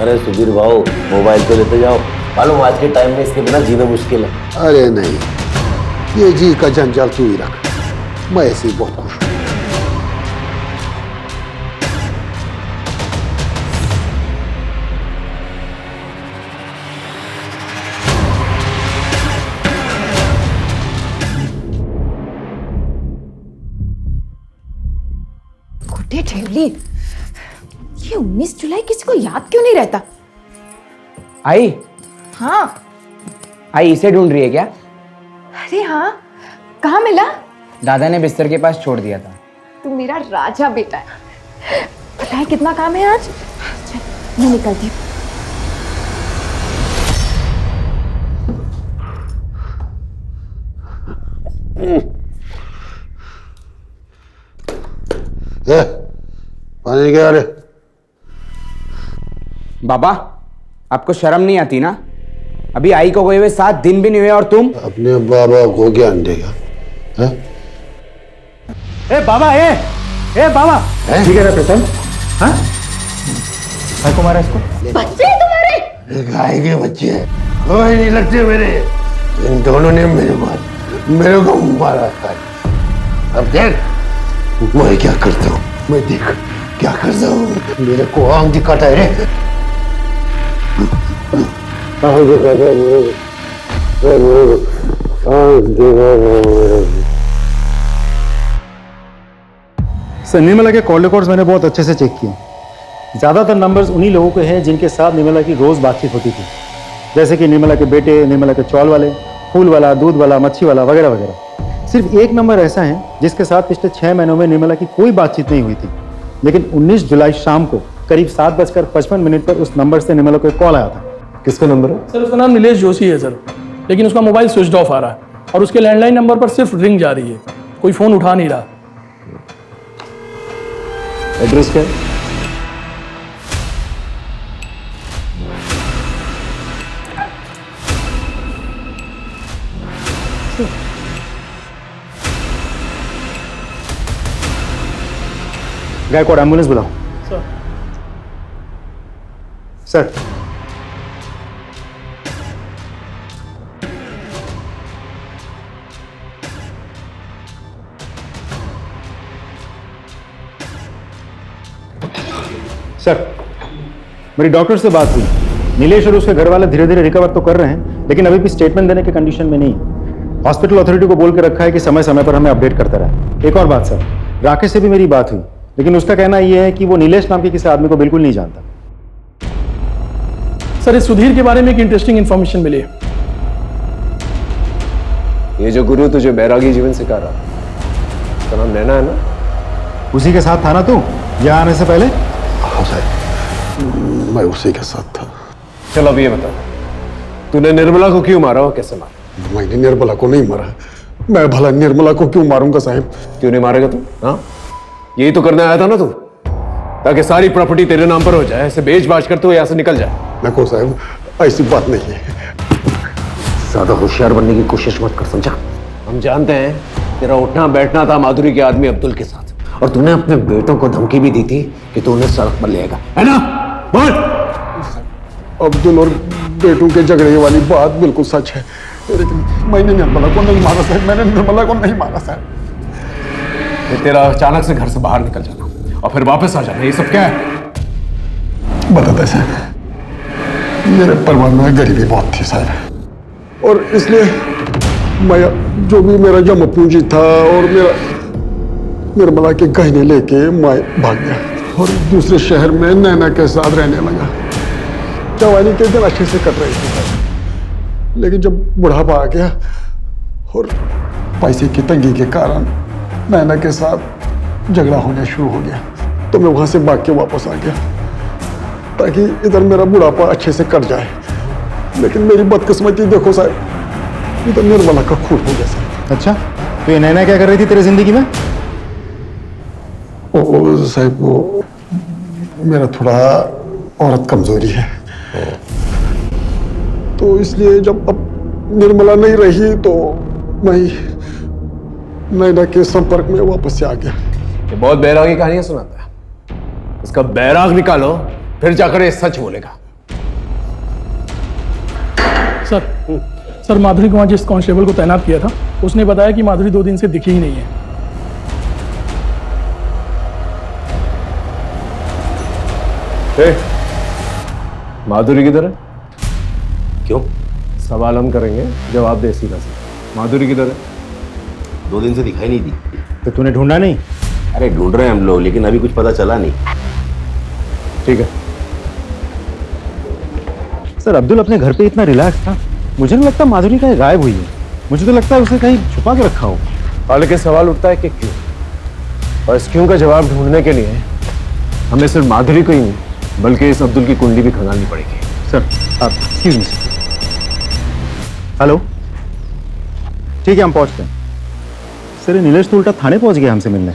अरे सुधीर भाऊ, मोबाइल तो लेते जाओ, मालूम आज के टाइम में इसके बिना जीना मुश्किल है। अरे नहीं, ये जी का जंजाल तू ही रख, मैं ऐसे ही बहुत खुश हूँ। गुड्डे ठेवली, ये 19 जुलाई किसी को याद क्यों नहीं रहता? आई? हाँ। आई इसे ढूंढ रही है क्या? अरे हाँ, कहाँ मिला? दादा ने बिस्तर के पास छोड़ दिया था। तू मेरा राजा बेटा है। पता है कितना काम है आज? चल मैं निकलती हूँ। पानी क्या रे? बाबा, आपको शर्म नहीं आती ना? अभी आई को गए हुए 7 दिन भी नहीं हुए और तुम अपने बाबा को ज्ञान देगा? ए बाबा, ए बाबा, ठीक है ना प्रशांत? हाँ, भाई को मारा इसको। बच्चे हैं तुम्हारे? गाय के बच्चे हैं, कोई नहीं लगते मेरे। इन दोनों ने मेरे को मारा है। अब देख मैं क्या करता हूँ, मैं देख क्या करता हूँ। मेरे को आम दिखाता है रे। सर निर्मला के कॉल रिकॉर्ड्स मैंने बहुत अच्छे से चेक किए। ज़्यादातर नंबर्स उन्हीं लोगों के हैं जिनके साथ निर्मला की रोज़ बातचीत होती थी, जैसे कि निर्मला के बेटे, निर्मला के चौल वाले, फूल वाला, दूध वाला, मच्छी वाला वगैरह वगैरह। सिर्फ एक नंबर ऐसा है जिसके साथ पिछले 6 महीनों में निर्मला की कोई बातचीत नहीं हुई थी, लेकिन 19 जुलाई शाम को करीब 7:55 पर उस नंबर से निर्मला को एक कॉल आया था। किसका नंबर है? सर उसका नाम नीलेश जोशी है सर, लेकिन उसका मोबाइल स्विच ऑफ आ रहा है और उसके लैंडलाइन नंबर पर सिर्फ रिंग जा रही है, कोई फोन उठा नहीं रहा। एड्रेस क्या है? गायकवाड़, एम्बुलेंस बुलाओ। सर सर मेरी डॉक्टर से बात हुई। नीलेश और उसके घर वाले धीरे धीरे रिकवर तो कर रहे हैं, लेकिन अभी भी स्टेटमेंट देने की कंडीशन में नहीं है। हॉस्पिटल अथॉरिटी को बोल के रखा है कि समय समय पर हमें अपडेट करता रहे। एक और बात सर, राकेश से भी मेरी बात हुई लेकिन उसका कहना यह है कि वो नीलेश नाम के किसी आदमी को बिल्कुल नहीं जानता। सर इस सुधीर के बारे में एक इंटरेस्टिंग इन्फॉर्मेशन मिली है। ये जो गुरु तुझे बैरागी जीवन सिखा रहा, उसका नाम नैना है ना? उसी के साथ था ना तू यहाँ आने से पहले? हाँ साहब, मैं उसी के साथ था। चल अब ये बता, तूने निर्मला को क्यों मारा और कैसे मारा? मैंने निर्मला को नहीं मारा। मैं भला निर्मला को क्यों मारूंगा साहब? क्यों नहीं मारेगा तू? हाँ, यही तो करने आया था ना तू, ताकि सारी प्रॉपर्टी तेरे नाम पर हो जाए, ऐसे बेच बाच कर तू यहाँ से निकल जाए। देखो साहब, ऐसी बात नहीं है। ज्यादा होशियार बनने की कोशिश मत कर, समझा? हम जानते हैं तेरा उठना बैठना था माधुरी के आदमी अब्दुल के साथ, और तूने अपने बेटों को धमकी भी दी थी कि तू उन्हें सड़क पर ले आएगा, है ना? बोल। अब्दुल और बेटों के झगड़े वाली बात बिल्कुल सच है, लेकिन मैंने निर्मला को नहीं मारा साहब। मैंने निर्मला को नहीं मारा साहब। तेरा अचानक से घर से बाहर निकल जाना और फिर वापस आ जाना, ये सब क्या है? बताता साहब, मेरे परिवार में गरीबी बहुत थी साहब, और इसलिए मैं जो भी मेरा जमा पूंजी था और मेरा निर्मला के गहने लेके मैं भाग गया और दूसरे शहर में नैना के साथ रहने लगा। जवानी के दिन अच्छे से कट रही थी साहब, लेकिन जब बुढ़ापा आ गया और पैसे की तंगी के कारण नैना के साथ झगड़ा होना शुरू हो गया, तो मैं वहां से भाग के वापस आ गया ताकि इधर मेरा बुढ़ापा अच्छे से कट जाए। लेकिन मेरी बदकिस्मती देखो साहब, इधर निर्मला का खून हो गया साहब। अच्छा, तो ये नैना क्या कर रही थी तेरी जिंदगी में? ओ साहब, वो मेरा थोड़ा औरत कमजोरी है, तो इसलिए जब अब निर्मला नहीं रही तो मैं नैना के संपर्क में वापस से आ गया। ये बहुत बैरागी कहानियां सुनाता है, इसका बैराग निकालो, फिर जाकर ये सच बोलेगा। सर माधुरी को वहां जिस कांस्टेबल को तैनात किया था, उसने बताया कि माधुरी 2 दिन से दिखी ही नहीं है। माधुरी किधर है? क्यों? सवाल हम करेंगे, जवाब दे सीधा सीधा। माधुरी किधर है? 2 दिन से दिखाई नहीं दी। तो तूने ढूंढा नहीं? अरे ढूंढ रहे हैं हम लोग, लेकिन अभी कुछ पता चला नहीं। ठीक है सर, अब्दुल अपने घर पे इतना रिलैक्स था, मुझे नहीं लगता माधुरी कहीं गायब हुई है। मुझे तो लगता है उसे कहीं छुपा के रखा हो। हाल के सवाल उठता है कि क्यों, और इस क्यों का जवाब ढूंढने के लिए हमें सिर्फ माधुरी को ही नहीं बल्कि इस अब्दुल की कुंडली भी खंगालनी पड़ेगी। सर आप एक्सक्यूज मी। हेलो, ठीक है हम पहुंचते हैं। सर ये नीलेश तो उल्टा थाने पहुंच गया हमसे मिलने।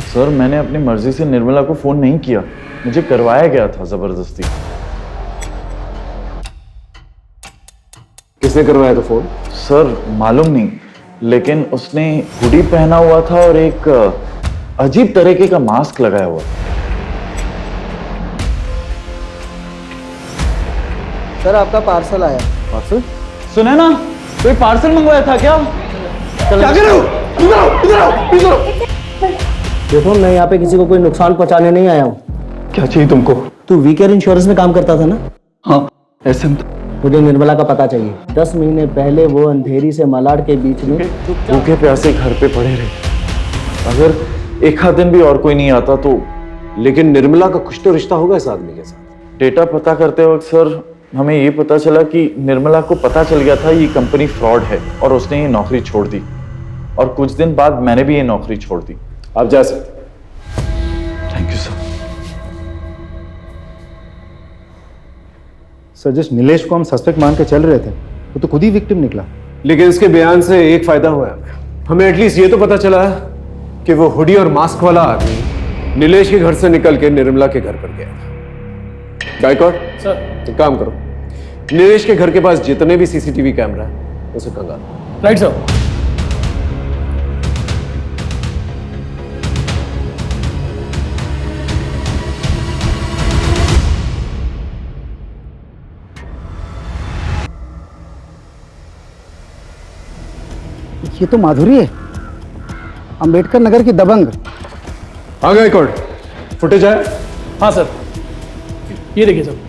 सर मैंने अपनी मर्जी से निर्मला को फोन नहीं किया, मुझे करवाया गया था जबरदस्ती। किसने करवाया था फोन? सर मालूम नहीं, लेकिन उसने हुडी पहना हुआ था और एक अजीब तरीके का मास्क लगाया हुआ था। सर आपका पार्सल आया। पार्सल? सुना ना, कोई पार्सल मंगवाया था क्या? क्या कर रहे हो? इधर आओ, इधर आओ, इधर आओ। देखो मैं यहाँ पे किसी को कोई नुकसान पहुंचाने नहीं आया हूँ। क्या चाहिए तुमको? तू वीकेयर इंश्योरेंस में काम करता था ना? हाँ ऐसे में। मुझे निर्मला का पता चाहिए। 10 महीने पहले वो अंधेरी से मलाड के बीच में भूखे प्यासे घर पे पड़े रहे। अगर एक आध दिन भी और कोई नहीं आता तो। लेकिन निर्मला का कुछ तो रिश्ता होगा इस आदमी के साथ। डेटा पता करते वक्त सर हमें ये पता चला कि निर्मला को पता चल गया था ये कंपनी फ्रॉड है और उसने ये नौकरी छोड़ दी, और कुछ दिन बाद मैंने भी ये नौकरी छोड़ दी। आप जा सकते। Thank you sir. सर जिस नीलेश को हम सस्पेक्ट मान के चल रहे थे वो तो खुद ही विक्टिम निकला। लेकिन इसके बयान से एक फायदा हुआ है, हमें एटलीस्ट ये तो पता चला कि वो हुडी और मास्क वाला आदमी नीलेश के घर से निकल के निर्मला के घर पर गया था। गायकवाड़ सर एक काम करो, नीलेश के घर के पास जितने भी सीसीटीवी कैमरा है उसे कंगाल। Right sir. ये तो माधुरी है, अंबेडकर नगर की दबंग। हाँ गायकवाड़, फुटेज आया? हाँ सर, ये देखिए सर।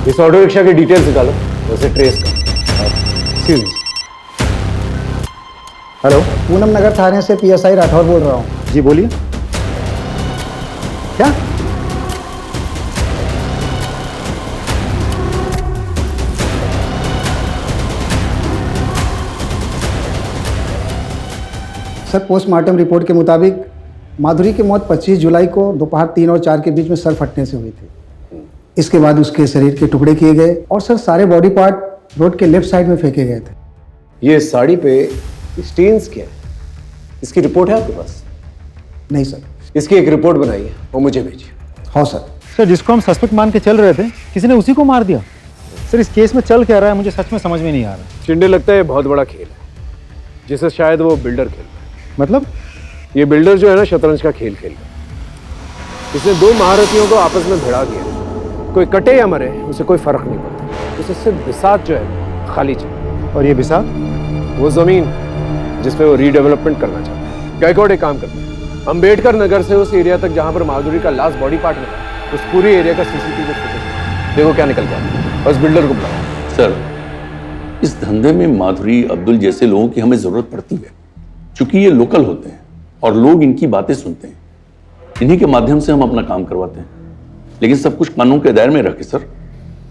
इस ऑटो रिक्शा की डिटेल्स निकालो, उसे ट्रेस करो। हेलो, पूनम नगर थाने से पीएसआई राठौर बोल रहा हूँ। जी बोलिए। क्या? सर, पोस्टमार्टम रिपोर्ट के मुताबिक माधुरी की मौत 25 जुलाई को दोपहर 3 और 4 के बीच में सर फटने से हुई थी। इसके बाद उसके शरीर के टुकड़े किए गए और सर सारे बॉडी पार्ट रोड के लेफ्ट साइड में फेंके गए थे। ये साड़ी पे स्टेन्स क्या है? इसकी रिपोर्ट है आपके पास? नहीं सर। इसकी एक रिपोर्ट बनाइए और मुझे भेजिए। हाँ सर। सर, जिसको हम सस्पेक्ट मान के चल रहे थे, किसी ने उसी को मार दिया। सर, इस केस में चल क्या रहा है मुझे सच में समझ में नहीं आ रहा। चिंडे, लगता है बहुत बड़ा खेल है जिसे शायद वो बिल्डर खेल रहा है। मतलब? ये बिल्डर जो है ना, शतरंज का खेल खेल रहा है। इसने दो महारथियों को आपस में भिड़ा दिया। कोई कटे या मरे उसे कोई फर्क नहीं पड़ता। उसे सिर्फ बिसात जो है खाली चाहिए। और ये बिसात? वो जमीन जिसपे वो रीडेवलपमेंट करना चाहता है। गायकवाड़ एक काम करते हैं, अम्बेडकर नगर से उस एरिया तक जहां पर माधुरी का लास्ट बॉडी पार्ट मिला, उस पूरे एरिया का सीसीटीवी फुटेज देखो क्या निकल गया। उस बिल्डर को बुलाओ। सर, इस धंधे में माधुरी, अब्दुल जैसे लोगों की हमें जरूरत पड़ती है, क्योंकि ये लोकल होते हैं और लोग इनकी बातें सुनते हैं। इन्हीं के माध्यम से हम अपना काम करवाते हैं, लेकिन सब कुछ कानून के दायरे में रखे सर।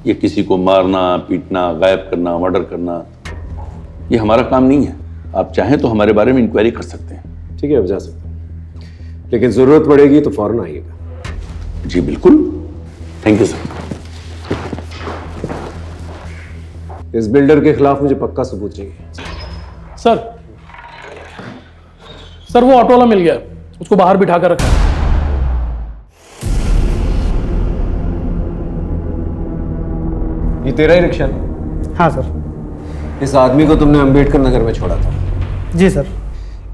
ये किसी को मारना, पीटना, गायब करना, मर्डर करना, ये हमारा काम नहीं है। आप चाहें तो हमारे बारे में इंक्वायरी कर सकते हैं। ठीक है, अब जा सकते हैं, लेकिन जरूरत पड़ेगी तो फौरन आइएगा। जी बिल्कुल, थैंक यू सर। इस बिल्डर के खिलाफ मुझे पक्का सबूत चाहिए। सर वो ऑटो वाला मिल गया, उसको बाहर बिठा कर रखा है। ये तेरा ही रिक्शा? हाँ सर। इस आदमी को तुमने अंबेडकर नगर में छोड़ा था? जी सर।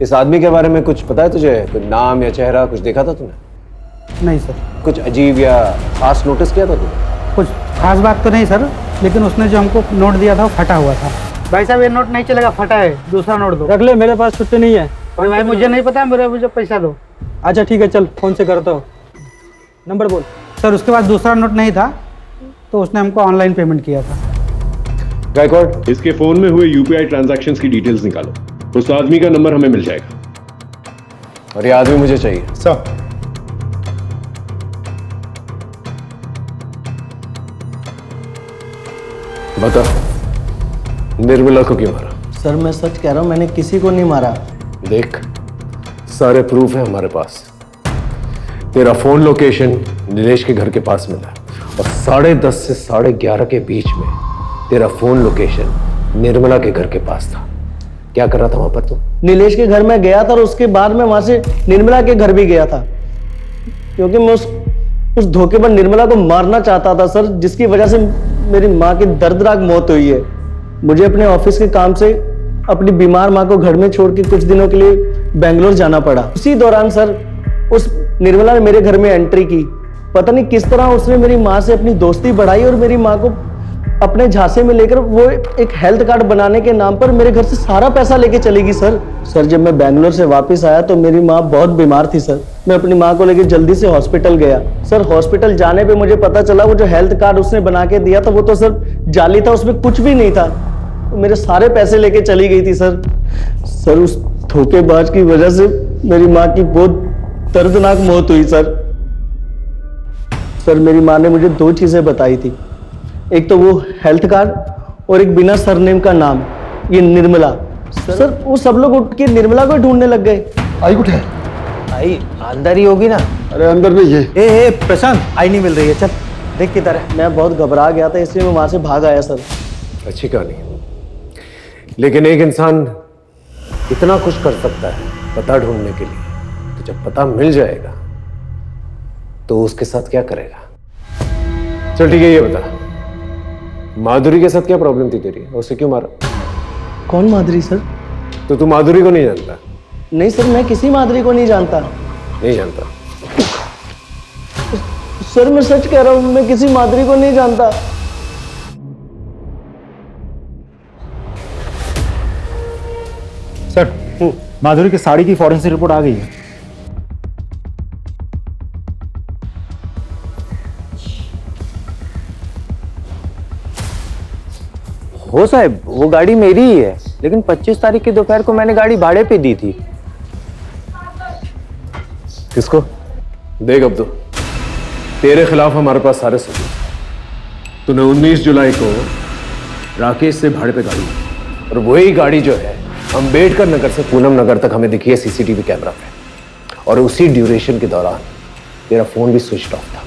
इस आदमी के बारे में कुछ पता है तुझे? कोई नाम या चेहरा कुछ देखा था तूने? नहीं सर। कुछ अजीब या खास नोटिस किया था तूने? कुछ खास बात तो नहीं सर, लेकिन उसने जो हमको नोट दिया था वो फटा हुआ था। भाई साहब, ये नोट नहीं चलेगा, फटा है, दूसरा नोट दो। रख ले, मेरे पास छुट्टी नहीं है। और भाई मुझे नहीं पता, मुझे पैसा दो। अच्छा ठीक है, चल फोन से करता हूँ। नंबर बोल। सर, उसके पास दूसरा नोट नहीं था तो उसने हमको ऑनलाइन पेमेंट किया था। गायकवाड़, इसके फोन में हुए यूपीआई ट्रांजैक्शंस की डिटेल्स निकालो, उस आदमी का नंबर हमें मिल जाएगा। और ये आदमी मुझे चाहिए। सर, बता, निर्मला को क्यों मारा? सर, मैं सच कह रहा हूँ, मैंने किसी को नहीं मारा। देख, सारे प्रूफ है हमारे पास। तेरा फोन लोकेशन नीलेश के घर के पास मिला और 10:30 से 11:30 के बीच में तेरा फोन लोकेशन निर्मला के घर के पास था। क्या कर रहा था वहां पर तू? नीलेश के घर में गया था और उसके बाद में वहां से निर्मला के घर भी गया था, क्योंकि मैं उस धोखे पर निर्मला को मारना चाहता था सर, जिसकी वजह से मेरी माँ की दर्दनाक मौत हुई है। मुझे अपने ऑफिस के काम से अपनी बीमार माँ को घर में छोड़ के कुछ दिनों के लिए बेंगलोर जाना पड़ा। उसी दौरान सर उस निर्मला ने मेरे घर में एंट्री की। पता नहीं किस तरह उसने मेरी माँ से अपनी दोस्ती बढ़ाई और मेरी माँ को अपने झांसे में लेकर वो एक हेल्थ कार्ड बनाने के नाम पर मेरे घर से सारा पैसा लेके चली गई सर। जब मैं बेंगलोर से वापस आया तो मेरी माँ बहुत बीमार थी सर। मैं अपनी माँ को लेकर जल्दी से हॉस्पिटल गया सर। हॉस्पिटल जाने पे मुझे पता चला वो जो हेल्थ कार्ड उसने बना के दिया था वो तो सर जाली था, उसमें कुछ भी नहीं था। मेरे सारे पैसे लेके चली गई थी सर। उस धोखेबाज की वजह से मेरी माँ की बहुत दर्दनाक मौत हुई सर। मेरी माँ ने मुझे 2 चीजें बताई थी, एक तो वो हेल्थ कार्ड और एक बिना सरनेम का नाम, ये निर्मला। सर वो सब लोग उठ के निर्मला को ढूंढने लग गए। आई कुछ है? आई अंदर ही होगी ना। अरे अंदर नहीं है। ए प्रशांत, आई नहीं मिल रही है, चल देख किधर है। मैं बहुत घबरा गया था इसलिए मैं वहां से भाग आया सर। अच्छी कहानी, लेकिन एक इंसान इतना कुछ कर सकता है पता ढूंढने के लिए, तो जब पता मिल जाएगा तो उसके साथ क्या करेगा? चल ठीक है, ये बता, माधुरी के साथ क्या प्रॉब्लम थी तेरी, उसे क्यों मारा? कौन माधुरी सर? तो तू माधुरी को नहीं जानता? नहीं सर, मैं किसी माधुरी को नहीं जानता। नहीं जानता? सर मैं सच कह रहा हूं, मैं किसी माधुरी को नहीं जानता। सर, माधुरी की साड़ी की फॉरेंसिक रिपोर्ट आ गई है। हो साहब, वो गाड़ी मेरी ही है, लेकिन 25 तारीख की दोपहर को मैंने गाड़ी भाड़े पे दी थी। किसको? देख अब्दुल, तेरे खिलाफ हमारे पास सारे सबूत हैं। तूने 19 जुलाई को राकेश से भाड़े पे गाड़ी ली, और वही गाड़ी जो है अंबेडकर नगर से पूनम नगर तक हमें दिखी है सीसीटीवी कैमरा पे, और उसी ड्यूरेशन के दौरान तेरा फोन भी स्विच ऑफ था।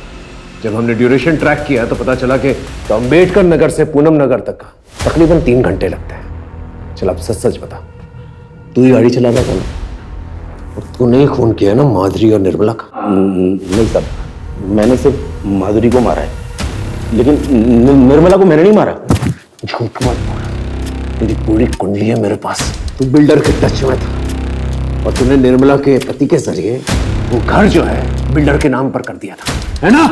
जब हमने ड्यूरेशन ट्रैक किया तो पता चला कि तो अंबेडकर नगर से पूनम नगर तक तकरीबन 3 घंटे लगते हैं। चल अब सच सच बता, तू ही गाड़ी चलाता था ना? और तूने ही खून किया ना माधुरी और निर्मला का? नहीं साहब, मैंने सिर्फ माधुरी को मारा है, लेकिन निर्मला को मैंने नहीं मारा। झूठ मत बोल, तेरी पूरी कुंडली है मेरे पास। तू बिल्डर के टच में था, और तूने निर्मला के पति के जरिए वो घर जो है बिल्डर के नाम पर कर दिया था, है ना?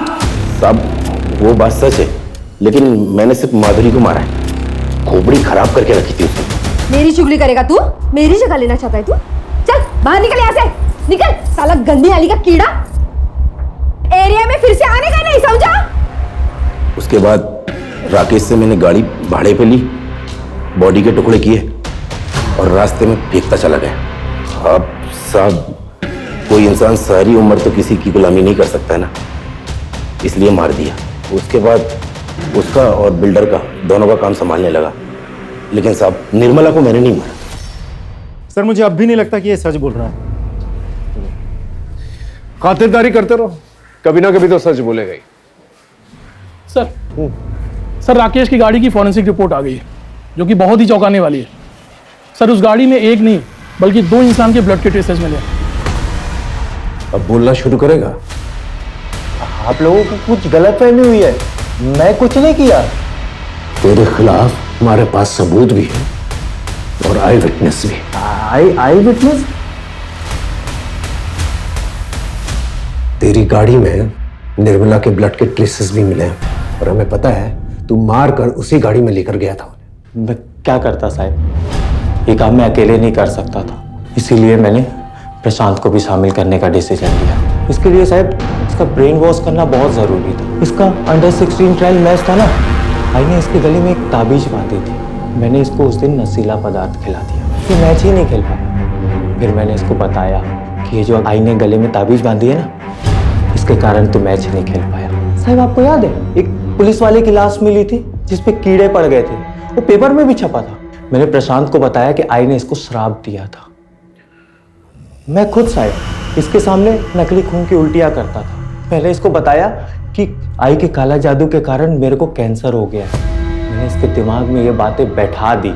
साहब वो बात सच है, लेकिन मैंने सिर्फ माधुरी को मारा है। खोपड़ी खराब करके रखी थी उसने। मेरी चुगली करेगा तू? मेरी जगह लेना चाहता है तू? चल बाहर निकल यहाँ से, निकल साला गंदी नाली का कीड़ा। एरिया में फिर से आने का नहीं, समझा? उसके बाद राकेश से मैंने गाड़ी भाड़े पे ली, बॉडी के टुकड़े किए और रास्ते में फेंकता चला गया। अब साहब कोई इंसान सारी उम्र तो किसी की गुलामी नहीं कर सकता है ना, इसलिए मार दिया। उसके बाद उसका और बिल्डर का दोनों का काम संभालने लगा, लेकिन साहब निर्मला को मैंने नहीं मारा। सर मुझे अब भी नहीं लगता कि ये सच बोल रहा है। खातिरदारी करते रहो, कभी ना कभी तो सच बोलेगा ही। सर राकेश की गाड़ी की फॉरेंसिक रिपोर्ट आ गई है, जो कि बहुत ही चौंकाने वाली है। सर उस गाड़ी में एक नहीं बल्कि 2 इंसान के ब्लड के ट्रेसेस मिले। अब बोलना शुरू करेगा? आप लोगों को कुछ गलतफहमी हुई है, मैं कुछ नहीं किया। तेरे खिलाफ हमारे पास सबूत भी है और आई विटनेस भी। आई विटनेस? तेरी गाड़ी में निर्मला के ब्लड के ट्रेसेस भी मिले हैं, और हमें पता है तू मार कर उसी गाड़ी में लेकर गया था। मैं क्या करता साहब, ये काम मैं अकेले नहीं कर सकता था, इसीलिए मैंने प्रशांत को भी शामिल करने का डिसीजन लिया। इसके लिए साहब इसका ब्रेन वॉश करना बहुत जरूरी था। इसका अंडर 16 ट्रायल मैच था ना, आई ने इसके गले में एक ताबीज बांधी थी। मैंने इसको उस दिन नशीला पदार्थ खिला दिया, ये मैच ही नहीं खेल पाया। फिर मैंने इसको बताया कि ये जो आई ने गले में ताबीज बांधी है ना, इसके कारण तो मैच ही नहीं खेल पाया। साहब आपको याद है एक पुलिस वाले की लाश मिली थी जिसपे कीड़े पड़ गए थे, वो पेपर में भी छपा था। मैंने प्रशांत को बताया कि आई ने इसको श्राप दिया था। मैं खुद साहब इसके सामने नकली खून की उल्टियां करता था। पहले इसको बताया कि आई के काला जादू के कारण मेरे को कैंसर हो गया है। मैंने इसके दिमाग में ये बातें बैठा दी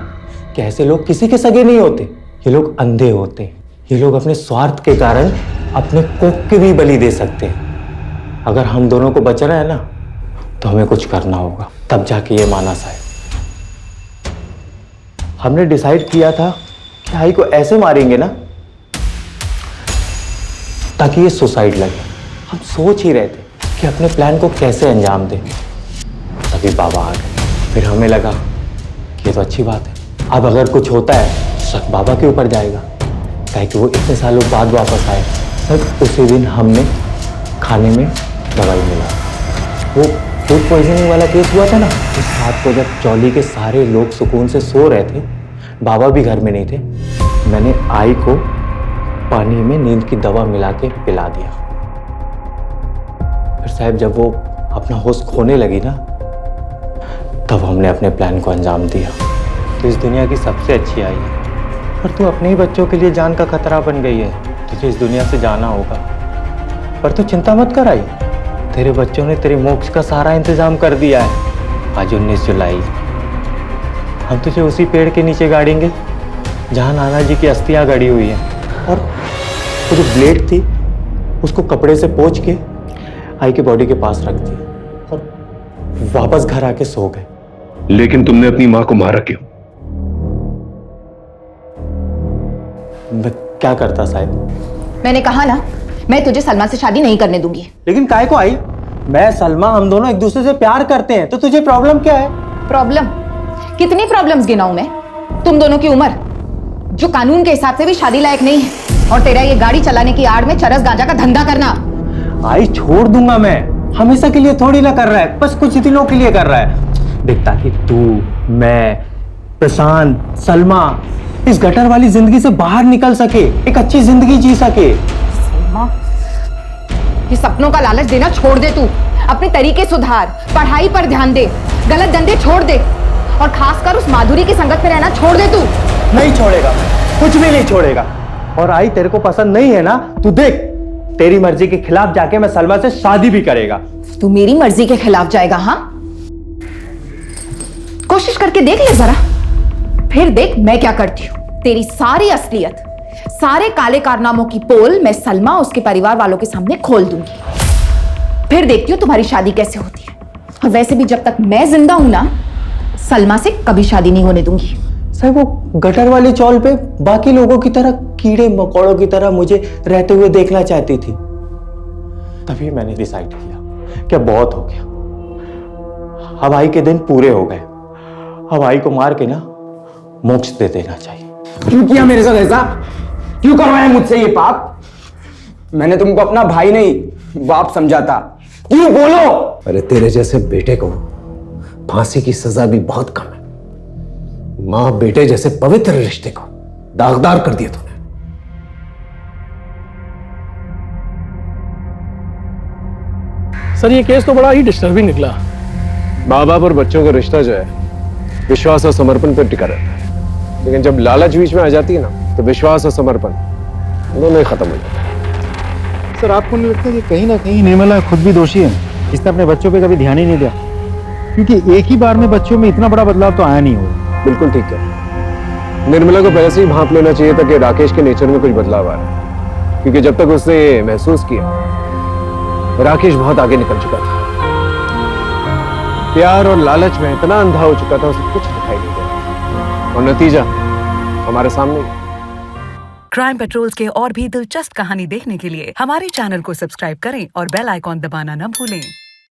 कि ऐसे लोग किसी के सगे नहीं होते, ये लोग अंधे होते हैं। ये लोग अपने स्वार्थ के कारण अपने कोख की भी बलि दे सकते हैं। अगर हम दोनों को बचना है ना, तो हमें कुछ करना होगा। तब जाके ये माना साहब। हमने डिसाइड किया था कि आई को ऐसे मारेंगे ना ताकि ये सुसाइड लगे। हम सोच ही रहे थे कि अपने प्लान को कैसे अंजाम दें। तभी बाबा आ गए। फिर हमें लगा कि ये तो अच्छी बात है, अब अगर कुछ होता है शक बाबा के ऊपर जाएगा, ताकि वो इतने सालों बाद वापस आए। सर उसी दिन हमने खाने में दवाई मिला। वो फूड पॉइजनिंग वाला केस हुआ था ना, उस रात को जब चौली के सारे लोग सुकून से सो रहे थे, बाबा भी घर में नहीं थे, मैंने आई को पानी में नींद की दवा मिला के पिला दिया। फिर साहब जब वो अपना होश खोने लगी ना, तब हमने अपने प्लान को अंजाम दिया। तो इस दुनिया की सबसे अच्छी आई है, पर तू अपने ही बच्चों के लिए जान का खतरा बन गई है। तुझे इस दुनिया से जाना होगा, पर तू चिंता मत कर आई, तेरे बच्चों ने तेरे मोक्ष का सारा इंतजाम कर दिया है। आज 19 जुलाई, हम तुझे उसी पेड़ के नीचे गाड़ेंगे जहाँ नाना जी की अस्थियाँ गड़ी हुई हैं। और वो जो ब्लेड थी उसको कपड़े से पोंछ के आई की बॉडी के पास रख दिया और वापस घर आके सो गए। लेकिन तुमने अपनी मां को मारा क्यों? मैं क्या करता साहब? मैंने कहा ना, मैं तुझे सलमा से शादी नहीं करने दूंगी। लेकिन काय को आई? मैं सलमा हम दोनों एक दूसरे से प्यार करते हैं, तो तुझे प्रॉब्लम क्या है? प्रॉब्लम? कितनी प्रॉब्लम्स गिनाऊं मैं? तुम दोनों की उम्र जो कानून के हिसाब से भी शादी लायक नहीं है, और तेरा ये गाड़ी चलाने की आड़ में चरस गांजा का धंधा करना। आई छोड़ दूंगा मैं, हमेशा के लिए थोड़ी ना कर रहा है, बस कुछ दिनों के लिए कर रहा है। देख ताकि तू, मैं, प्रशांत, सलमा इस गटर वाली जिंदगी से बाहर निकल सके, एक अच्छी जिंदगी जी सके। सलमा, ये सपनों का लालच देना छोड़ दे तू। अपने तरीके सुधार, पढ़ाई पर ध्यान दे, गलत धंधे छोड़ दे और खासकर उस माधुरी की संगत में रहना छोड़ दे तू। नहीं छोड़ेगा, कुछ भी नहीं छोड़ेगा। और आई तेरे को पसंद नहीं है ना, तू देख तेरी मर्जी के खिलाफ जाके मैं सलमा से शादी भी करेगा। तू मेरी मर्जी के खिलाफ जाएगा? हाँ, कोशिश करके देख ले जरा, फिर देख मैं क्या करती हूँ। तेरी सारी असलियत, सारे काले कारनामों की पोल मैं सलमा उसके परिवार वालों के सामने खोल दूंगी। फिर देखती हूँ तुम्हारी शादी कैसे होती है। और वैसे भी जब तक मैं जिंदा हूं ना, सलमा से कभी शादी नहीं होने दूंगी। साहब वो गटर वाली चौल पे बाकी लोगों की तरह कीड़े मकोड़ों की तरह मुझे रहते हुए देखना चाहती थी। तभी मैंने डिसाइड किया कि बहुत हो गया, अब आई के दिन पूरे हो गए, अब आई को मार के ना मोक्ष दे देना चाहिए। क्यों किया मेरे साथ ऐसा? क्यों करवाया मुझसे ये पाप? मैंने तुमको अपना भाई नहीं बाप समझा था। क्यों बोलो? अरे तेरे जैसे बेटे को फांसी की सजा भी बहुत कम है। मां बेटे जैसे पवित्र रिश्ते को दागदार कर दिया तूने। सर ये केस तो बड़ा ही डिस्टर्बिंग निकला। माँ बाप और बच्चों का रिश्ता जो है विश्वास और समर्पण पर टिका रहता है, लेकिन जब लालच बीच में आ जाती है ना, तो विश्वास और समर्पण दोनों ही खत्म हो जाता है। सर आपको नहीं लगता कि कहीं ना कहीं निर्मला खुद भी दोषी है? इसने अपने बच्चों पे कभी ध्यान ही नहीं दिया, क्योंकि एक ही बार में बच्चों में इतना बड़ा बदलाव तो आया नहीं होगा। बिल्कुल ठीक है। निर्मला को पहले से ही भांप लेना चाहिए था कि राकेश के नेचर में कुछ बदलाव आ रहा है, क्योंकि जब तक उसने ये महसूस किया राकेश बहुत आगे निकल चुका था। प्यार और लालच में इतना अंधा हो चुका था, उसे कुछ दिखाई नहीं दिया, और नतीजा हमारे सामने। क्राइम पेट्रोल्स के और भी दिलचस्प कहानी देखने के लिए हमारे चैनल को सब्सक्राइब करें और बेल आइकॉन दबाना न भूलें।